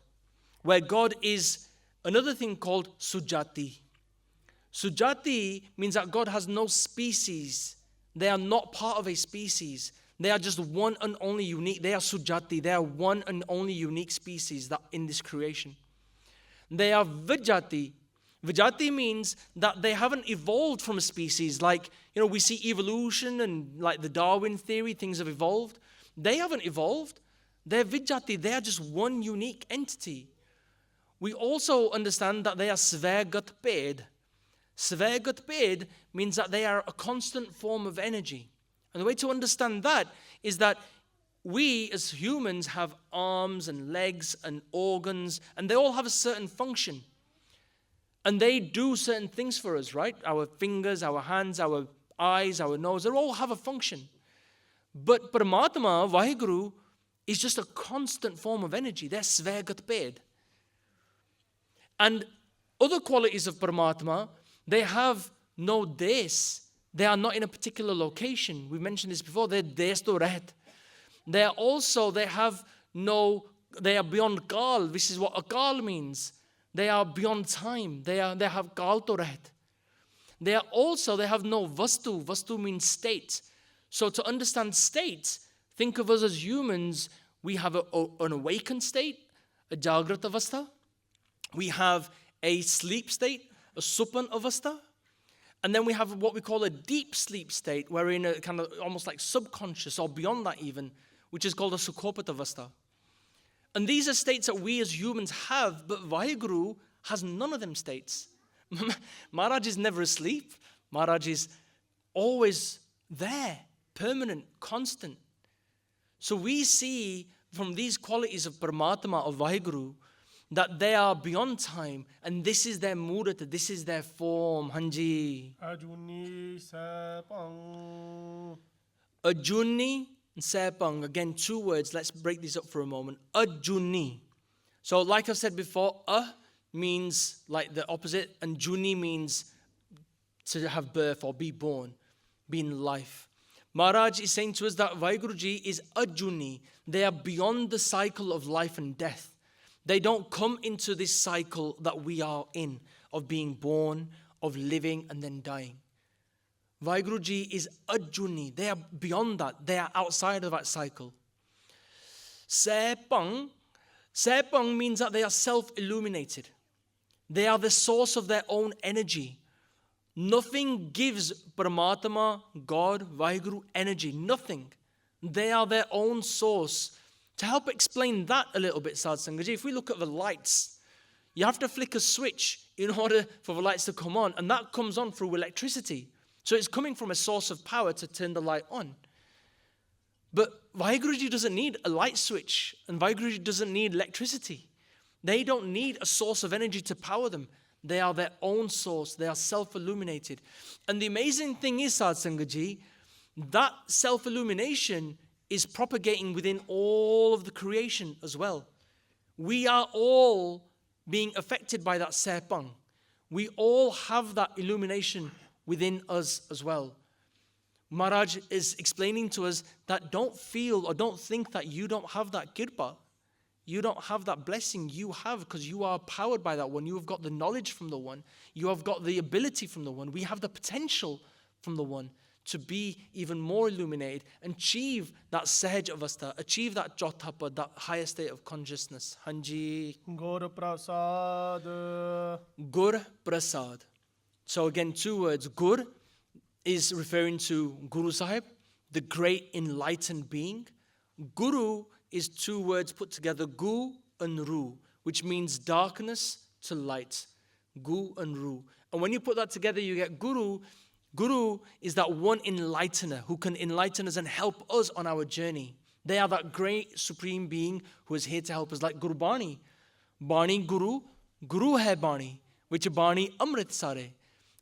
where God is another thing called Sujati. Sujati means that God has no species. They are not part of a species. They are just one and only unique. They are Sujati. They are one and only unique species that in this creation. They are Vijati. Vijati means that they haven't evolved from a species. Like, we see evolution and like the Darwin theory, things have evolved. They haven't evolved. They're Vijati. They are just one unique entity. We also understand that they are Svegat Ped. Svegat Ped means that they are a constant form of energy. And the way to understand that is that we as humans have arms and legs and organs, and they all have a certain function. And they do certain things for us, right? Our fingers, our hands, our eyes, our nose, they all have a function. But Paramatma, Vaheguru, is just a constant form of energy. They're Svegat Ped. And other qualities of Paramatma, they have no des. They are not in a particular location. We mentioned this before. They're des to reht. They are beyond kal. This is what akal means. They are beyond time. They have kal to reht. They have no vastu. Vastu means state. So to understand state, think of us as humans. We have an awakened state, a jagrat avastha. We have a sleep state, a supan avastha. And then we have what we call a deep sleep state, where we're in a kind of almost like subconscious or beyond that even, which is called a Sukhopat Avastha. And these are states that we as humans have, but Vaheguru has none of them states. Maharaj is never asleep. Maharaj is always there, permanent, constant. So we see from these qualities of Paramatma, of Vaheguru, that they are beyond time, and this is their murata, this is their form. Hanji. Ajuni Sepang. Ajuni and Sepang. Again, two words. Let's break these up for a moment. Ajuni. So, like I've said before, means like the opposite, and Juni means to have birth or be born, be in life. Maharaj is saying to us that Vaheguruji is Ajuni. They are beyond the cycle of life and death. They don't come into this cycle that we are in, of being born, of living and then dying. Vaheguruji is Ajuni. They are beyond that. They are outside of that cycle. Sepang. Sepang means that they are self-illuminated. They are the source of their own energy. Nothing gives Paramatma, God, Vaheguru energy. Nothing. They are their own source. To help explain that a little bit, Sad Sangaji, if we look at the lights, you have to flick a switch in order for the lights to come on, and that comes on through electricity. So it's coming from a source of power to turn the light on. But Vaheguruji doesn't need a light switch, and Vaheguruji doesn't need electricity. They don't need a source of energy to power them. They are their own source. They are self-illuminated. And the amazing thing is, Sad Sangaji, that self-illumination is propagating within all of the creation as well. We are all being affected by that sepang. We all have that illumination within us as well. Maharaj is explaining to us that don't feel or don't think that you don't have that kirpa. You don't have that blessing. You have, because you are powered by that one. You have got the knowledge from the one. You have got the ability from the one. We have the potential from the one to be even more illuminated and achieve that Sehaj Avastha, achieve that Jotapa, that higher state of consciousness. Hanji. Gurprasad. Gurprasad. So again, two words. Gur is referring to Guru Sahib, the great enlightened being. Guru is two words put together, Gu and Ru, which means darkness to light. Gu and Ru. And when you put that together, you get Guru. Guru is that one enlightener who can enlighten us and help us on our journey. They are that great supreme being who is here to help us, like Gurbani. Bani Guru, Guru hai Bani, which Bani Amrit Sare.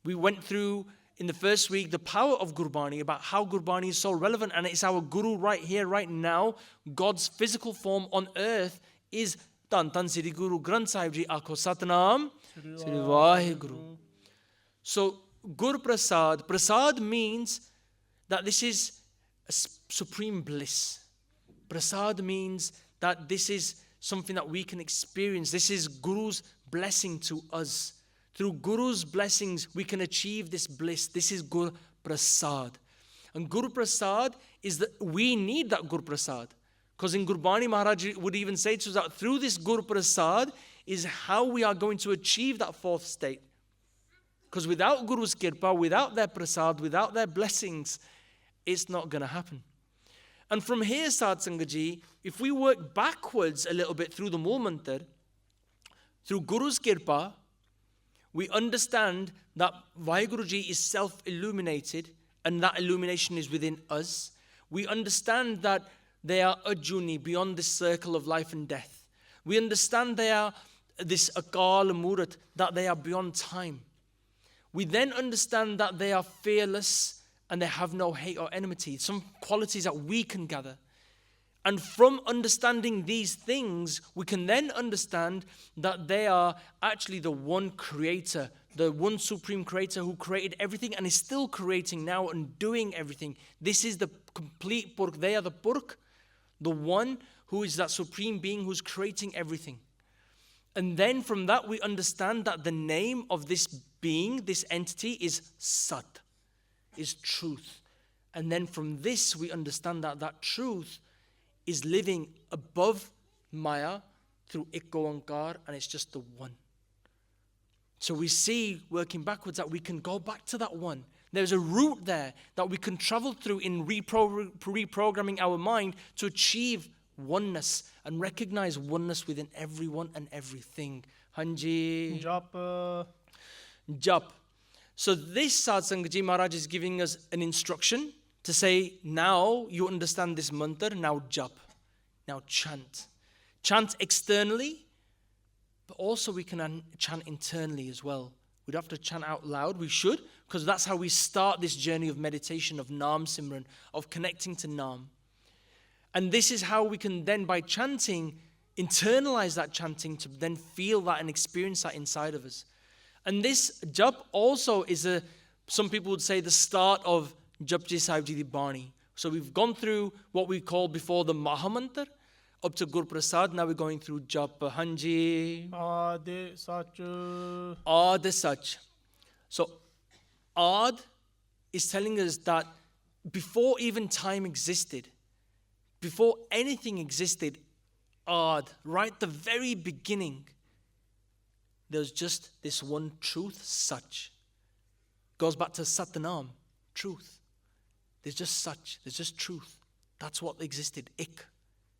We went through in the first week the power of Gurbani, about how Gurbani is so relevant, and it's our Guru right here, right now. God's physical form on earth is Tan Tan Sri Guru Granth Sahib Ji Akho Sat-Naam Sri Vaheguru. So Gurprasad, Prasad means that this is a supreme bliss. Prasad means that this is something that we can experience. This is Guru's blessing to us. Through Guru's blessings, we can achieve this bliss. This is Gurprasad. And Gurprasad is that we need that Gurprasad. Because in Gurbani, Maharaj would even say to us that through this Gurprasad is how we are going to achieve that fourth state. Because without Guru's kirpa, without their prasad, without their blessings, it's not going to happen. And from here, Sad Sangat Ji, if we work backwards a little bit through the Mool Mantar, through Guru's kirpa, we understand that Vaheguruji is self-illuminated, and that illumination is within us. We understand that they are ajuni, beyond this circle of life and death. We understand they are this Akaal Moorat, that they are beyond time. We then understand that they are fearless and they have no hate or enmity, some qualities that we can gather. And from understanding these things, we can then understand that they are actually the one creator, the one supreme creator who created everything and is still creating now and doing everything. This is the complete Purakh. They are the Purakh, the one who is that supreme being who's creating everything. And then from that, we understand that the name of this being, this entity, is Sat, is truth. And then from this, we understand that that truth is living above Maya through Ik Oankaar, and it's just the one. So we see, working backwards, that we can go back to that one. There's a route there that we can travel through in reprogramming our mind to achieve oneness and recognize oneness within everyone and everything. Hanji. Jap. So this Sad Sangat Ji Maharaj is giving us an instruction to say, now you understand this mantra, now jap, now chant. Chant externally, but also we can chant internally as well. We'd have to chant out loud, we should, because that's how we start this journey of meditation, of Naam Simran, of connecting to Naam. And this is how we can then, by chanting, internalize that chanting to then feel that and experience that inside of us. And this jap also is some people would say, the start of Japji Sahib Ji Bani. So we've gone through what we called before the Mahamantar, up to Gurprasad. Now we're going through Jap Hanji. Aad Sach. Aad Sach. So Aad is telling us that before even time existed, before anything existed, Aad, right at the very beginning, there's just this one truth, Sach. Goes back to Sat-Naam, truth. There's just Sach, there's just truth. That's what existed, Ik.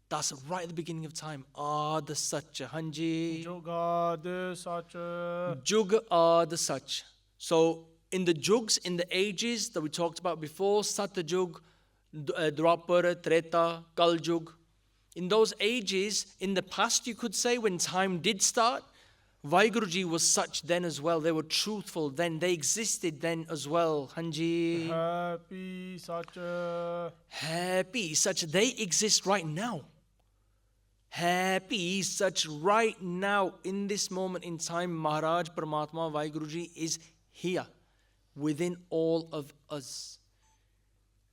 That's right at the beginning of time. Aad Sach, Hanji. Jug Aad Sach. Jug Aad Sach. So in the jugs, in the ages that we talked about before, Satajug, Dwapar, Treta, Kal Jug. In those ages, in the past you could say, when time did start, Vaheguruji was such then as well. They were truthful then. They existed then as well. Hanji. Happy Sach. Happy Sach. They exist right now. Happy Sach right now. In this moment in time, Maharaj Paramatma Vaheguruji is here within all of us.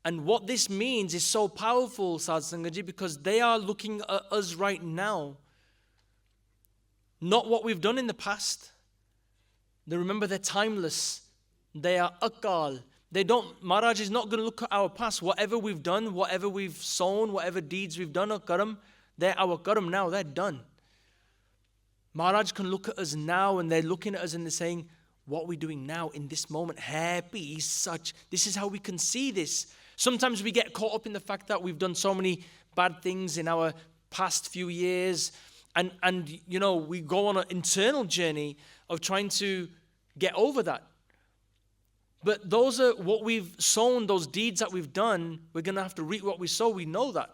And what this means is so powerful, Sad Sangat Ji, because they are looking at us right now. Not what we've done in the past. They remember they're timeless. They are Akaal. Maharaj is not going to look at our past. Whatever we've done, whatever we've sown, whatever deeds we've done, karam, they're our karam now, they're done. Maharaj can look at us now, and they're looking at us and they're saying, what are we doing now in this moment? Happy Sach. This is how we can see this. Sometimes we get caught up in the fact that we've done so many bad things in our past few years, And you know, we go on an internal journey of trying to get over that. But those are what we've sown, those deeds that we've done, we're going to have to reap what we sow. We know that.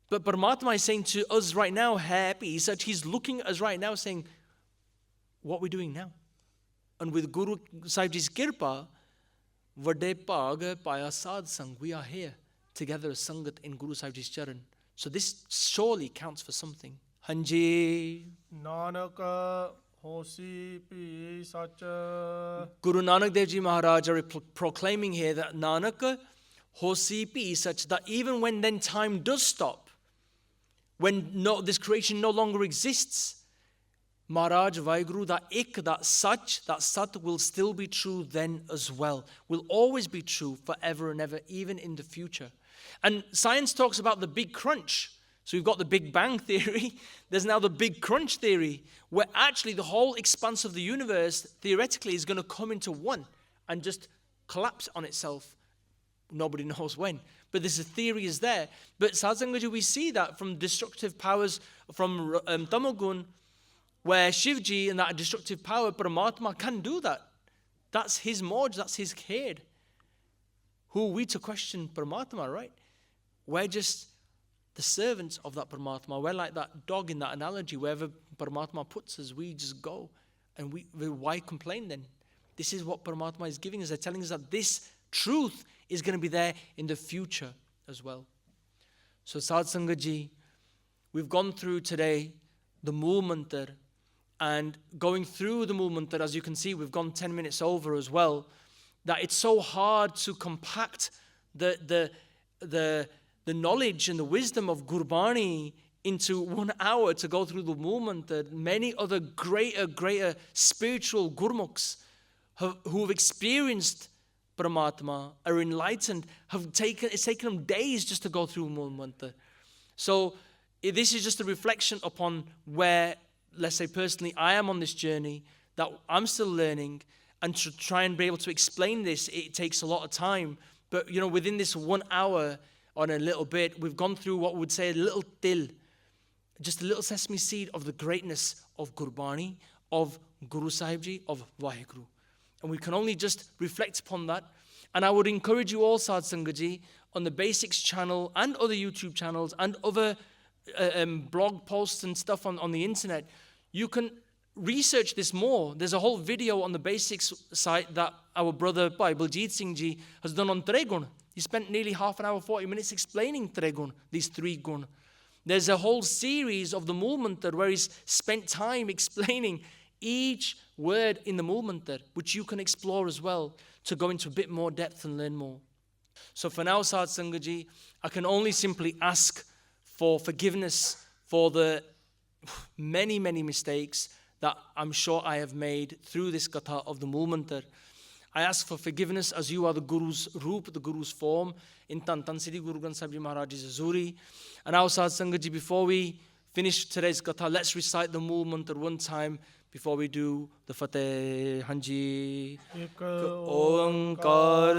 But Paramatma is saying to us right now, happy, such he's looking at us right now saying, what are we doing now? And with Guru Sahibji's kirpa, Vade Bhag Paya Sad Sang, we are here together as Sangat in Guru Sahibji's charan. So this surely counts for something. Hanji. Nanak Hosi Bhi Sach. Guru Nanak Dev Ji Maharaj are proclaiming here that Nanak Hosi Bhi Sach, that even when then time does stop, when this creation no longer exists, Maharaj Vaheguru, that ik, that Sach, that Sat will still be true then as well. Will always be true forever and ever, even in the future. And science talks about the big crunch. So we've got the Big Bang theory. There's now the Big Crunch theory, where actually the whole expanse of the universe theoretically is going to come into one and just collapse on itself. Nobody knows when. But this theory is there. But Satsangaji, we see that from destructive powers from Tamogun, where Shivji and that destructive power, Paramatma, can do that. That's his Moj, that's his khed. Who are we to question Paramatma, right? We're just the servants of that Paramatma. We're like that dog in that analogy. Wherever Paramatma puts us, we just go. And why complain then? This is what Paramatma is giving us. They're telling us that this truth is going to be there in the future as well. So Satsangaji, we've gone through today the Mool Mantar. And going through the Mool Mantar, as you can see, we've gone 10 minutes over as well, that it's so hard to compact the knowledge and the wisdom of Gurbani into 1 hour to go through the Mool Mantar. Many other greater spiritual Gurmukhs who have experienced Paramatma, are enlightened, it's taken them days just to go through Mool Mantar. So this is just a reflection upon where, let's say personally, I am on this journey, that I'm still learning, and to try and be able to explain this, it takes a lot of time. But, you know, within this 1 hour on a little bit, we've gone through what we would say a little til, just a little sesame seed of the greatness of Gurbani, of Guru Sahibji, of Vaheguru. And we can only just reflect upon that. And I would encourage you all, Sad Sangaji, on the Basics channel and other YouTube channels and other blog posts and stuff on the internet, you can research this more. There's a whole video on the Basics site that our brother Bhai Charndeep Singh Ji has done on Tregun. He spent nearly half an hour, 40 minutes explaining Tregun, these 3 gun. There's a whole series of the Mool Mantar where he's spent time explaining each word in the Mool Mantar, which you can explore as well to go into a bit more depth and learn more. So for now, Sad Sangaji, I can only simply ask for forgiveness for the many mistakes that I'm sure I have made through this Katha of the Mool Mantar. I ask for forgiveness as you are the Guru's Roop, the Guru's form, in Tan Siddhi Guru Granth Sahib Ji Maharaj's Azuri. And now, Sad Sangaji, before we finish today's Katha, let's recite the Mool Mantar one time before we do the Fateh. Hanji. Ek Oankar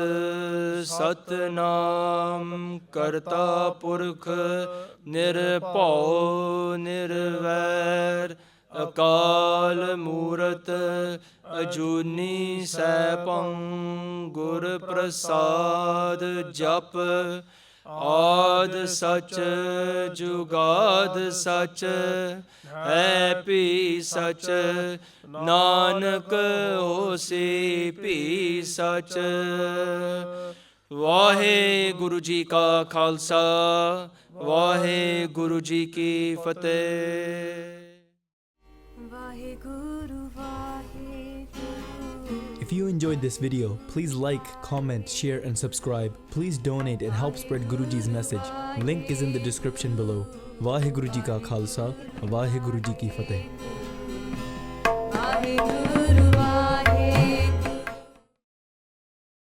Sat-Naam Karta Purakh Nirbhau Nirvair Akaal Moorat Ajuni Saipang Gurprasad Jap Aad Sach Jug Aad Sach Bhi Sach Nanak Hosi Bhi Sach. Vaheguru Ji Ka Khalsa, Vaheguru Ji Ki Fateh. If you enjoyed this video, please like, comment, share and subscribe. Please donate and help spread Guruji's message. Link is in the description below. Vaheguru Ji Ka Khalsa, Vaheguru Ji Ki Fateh.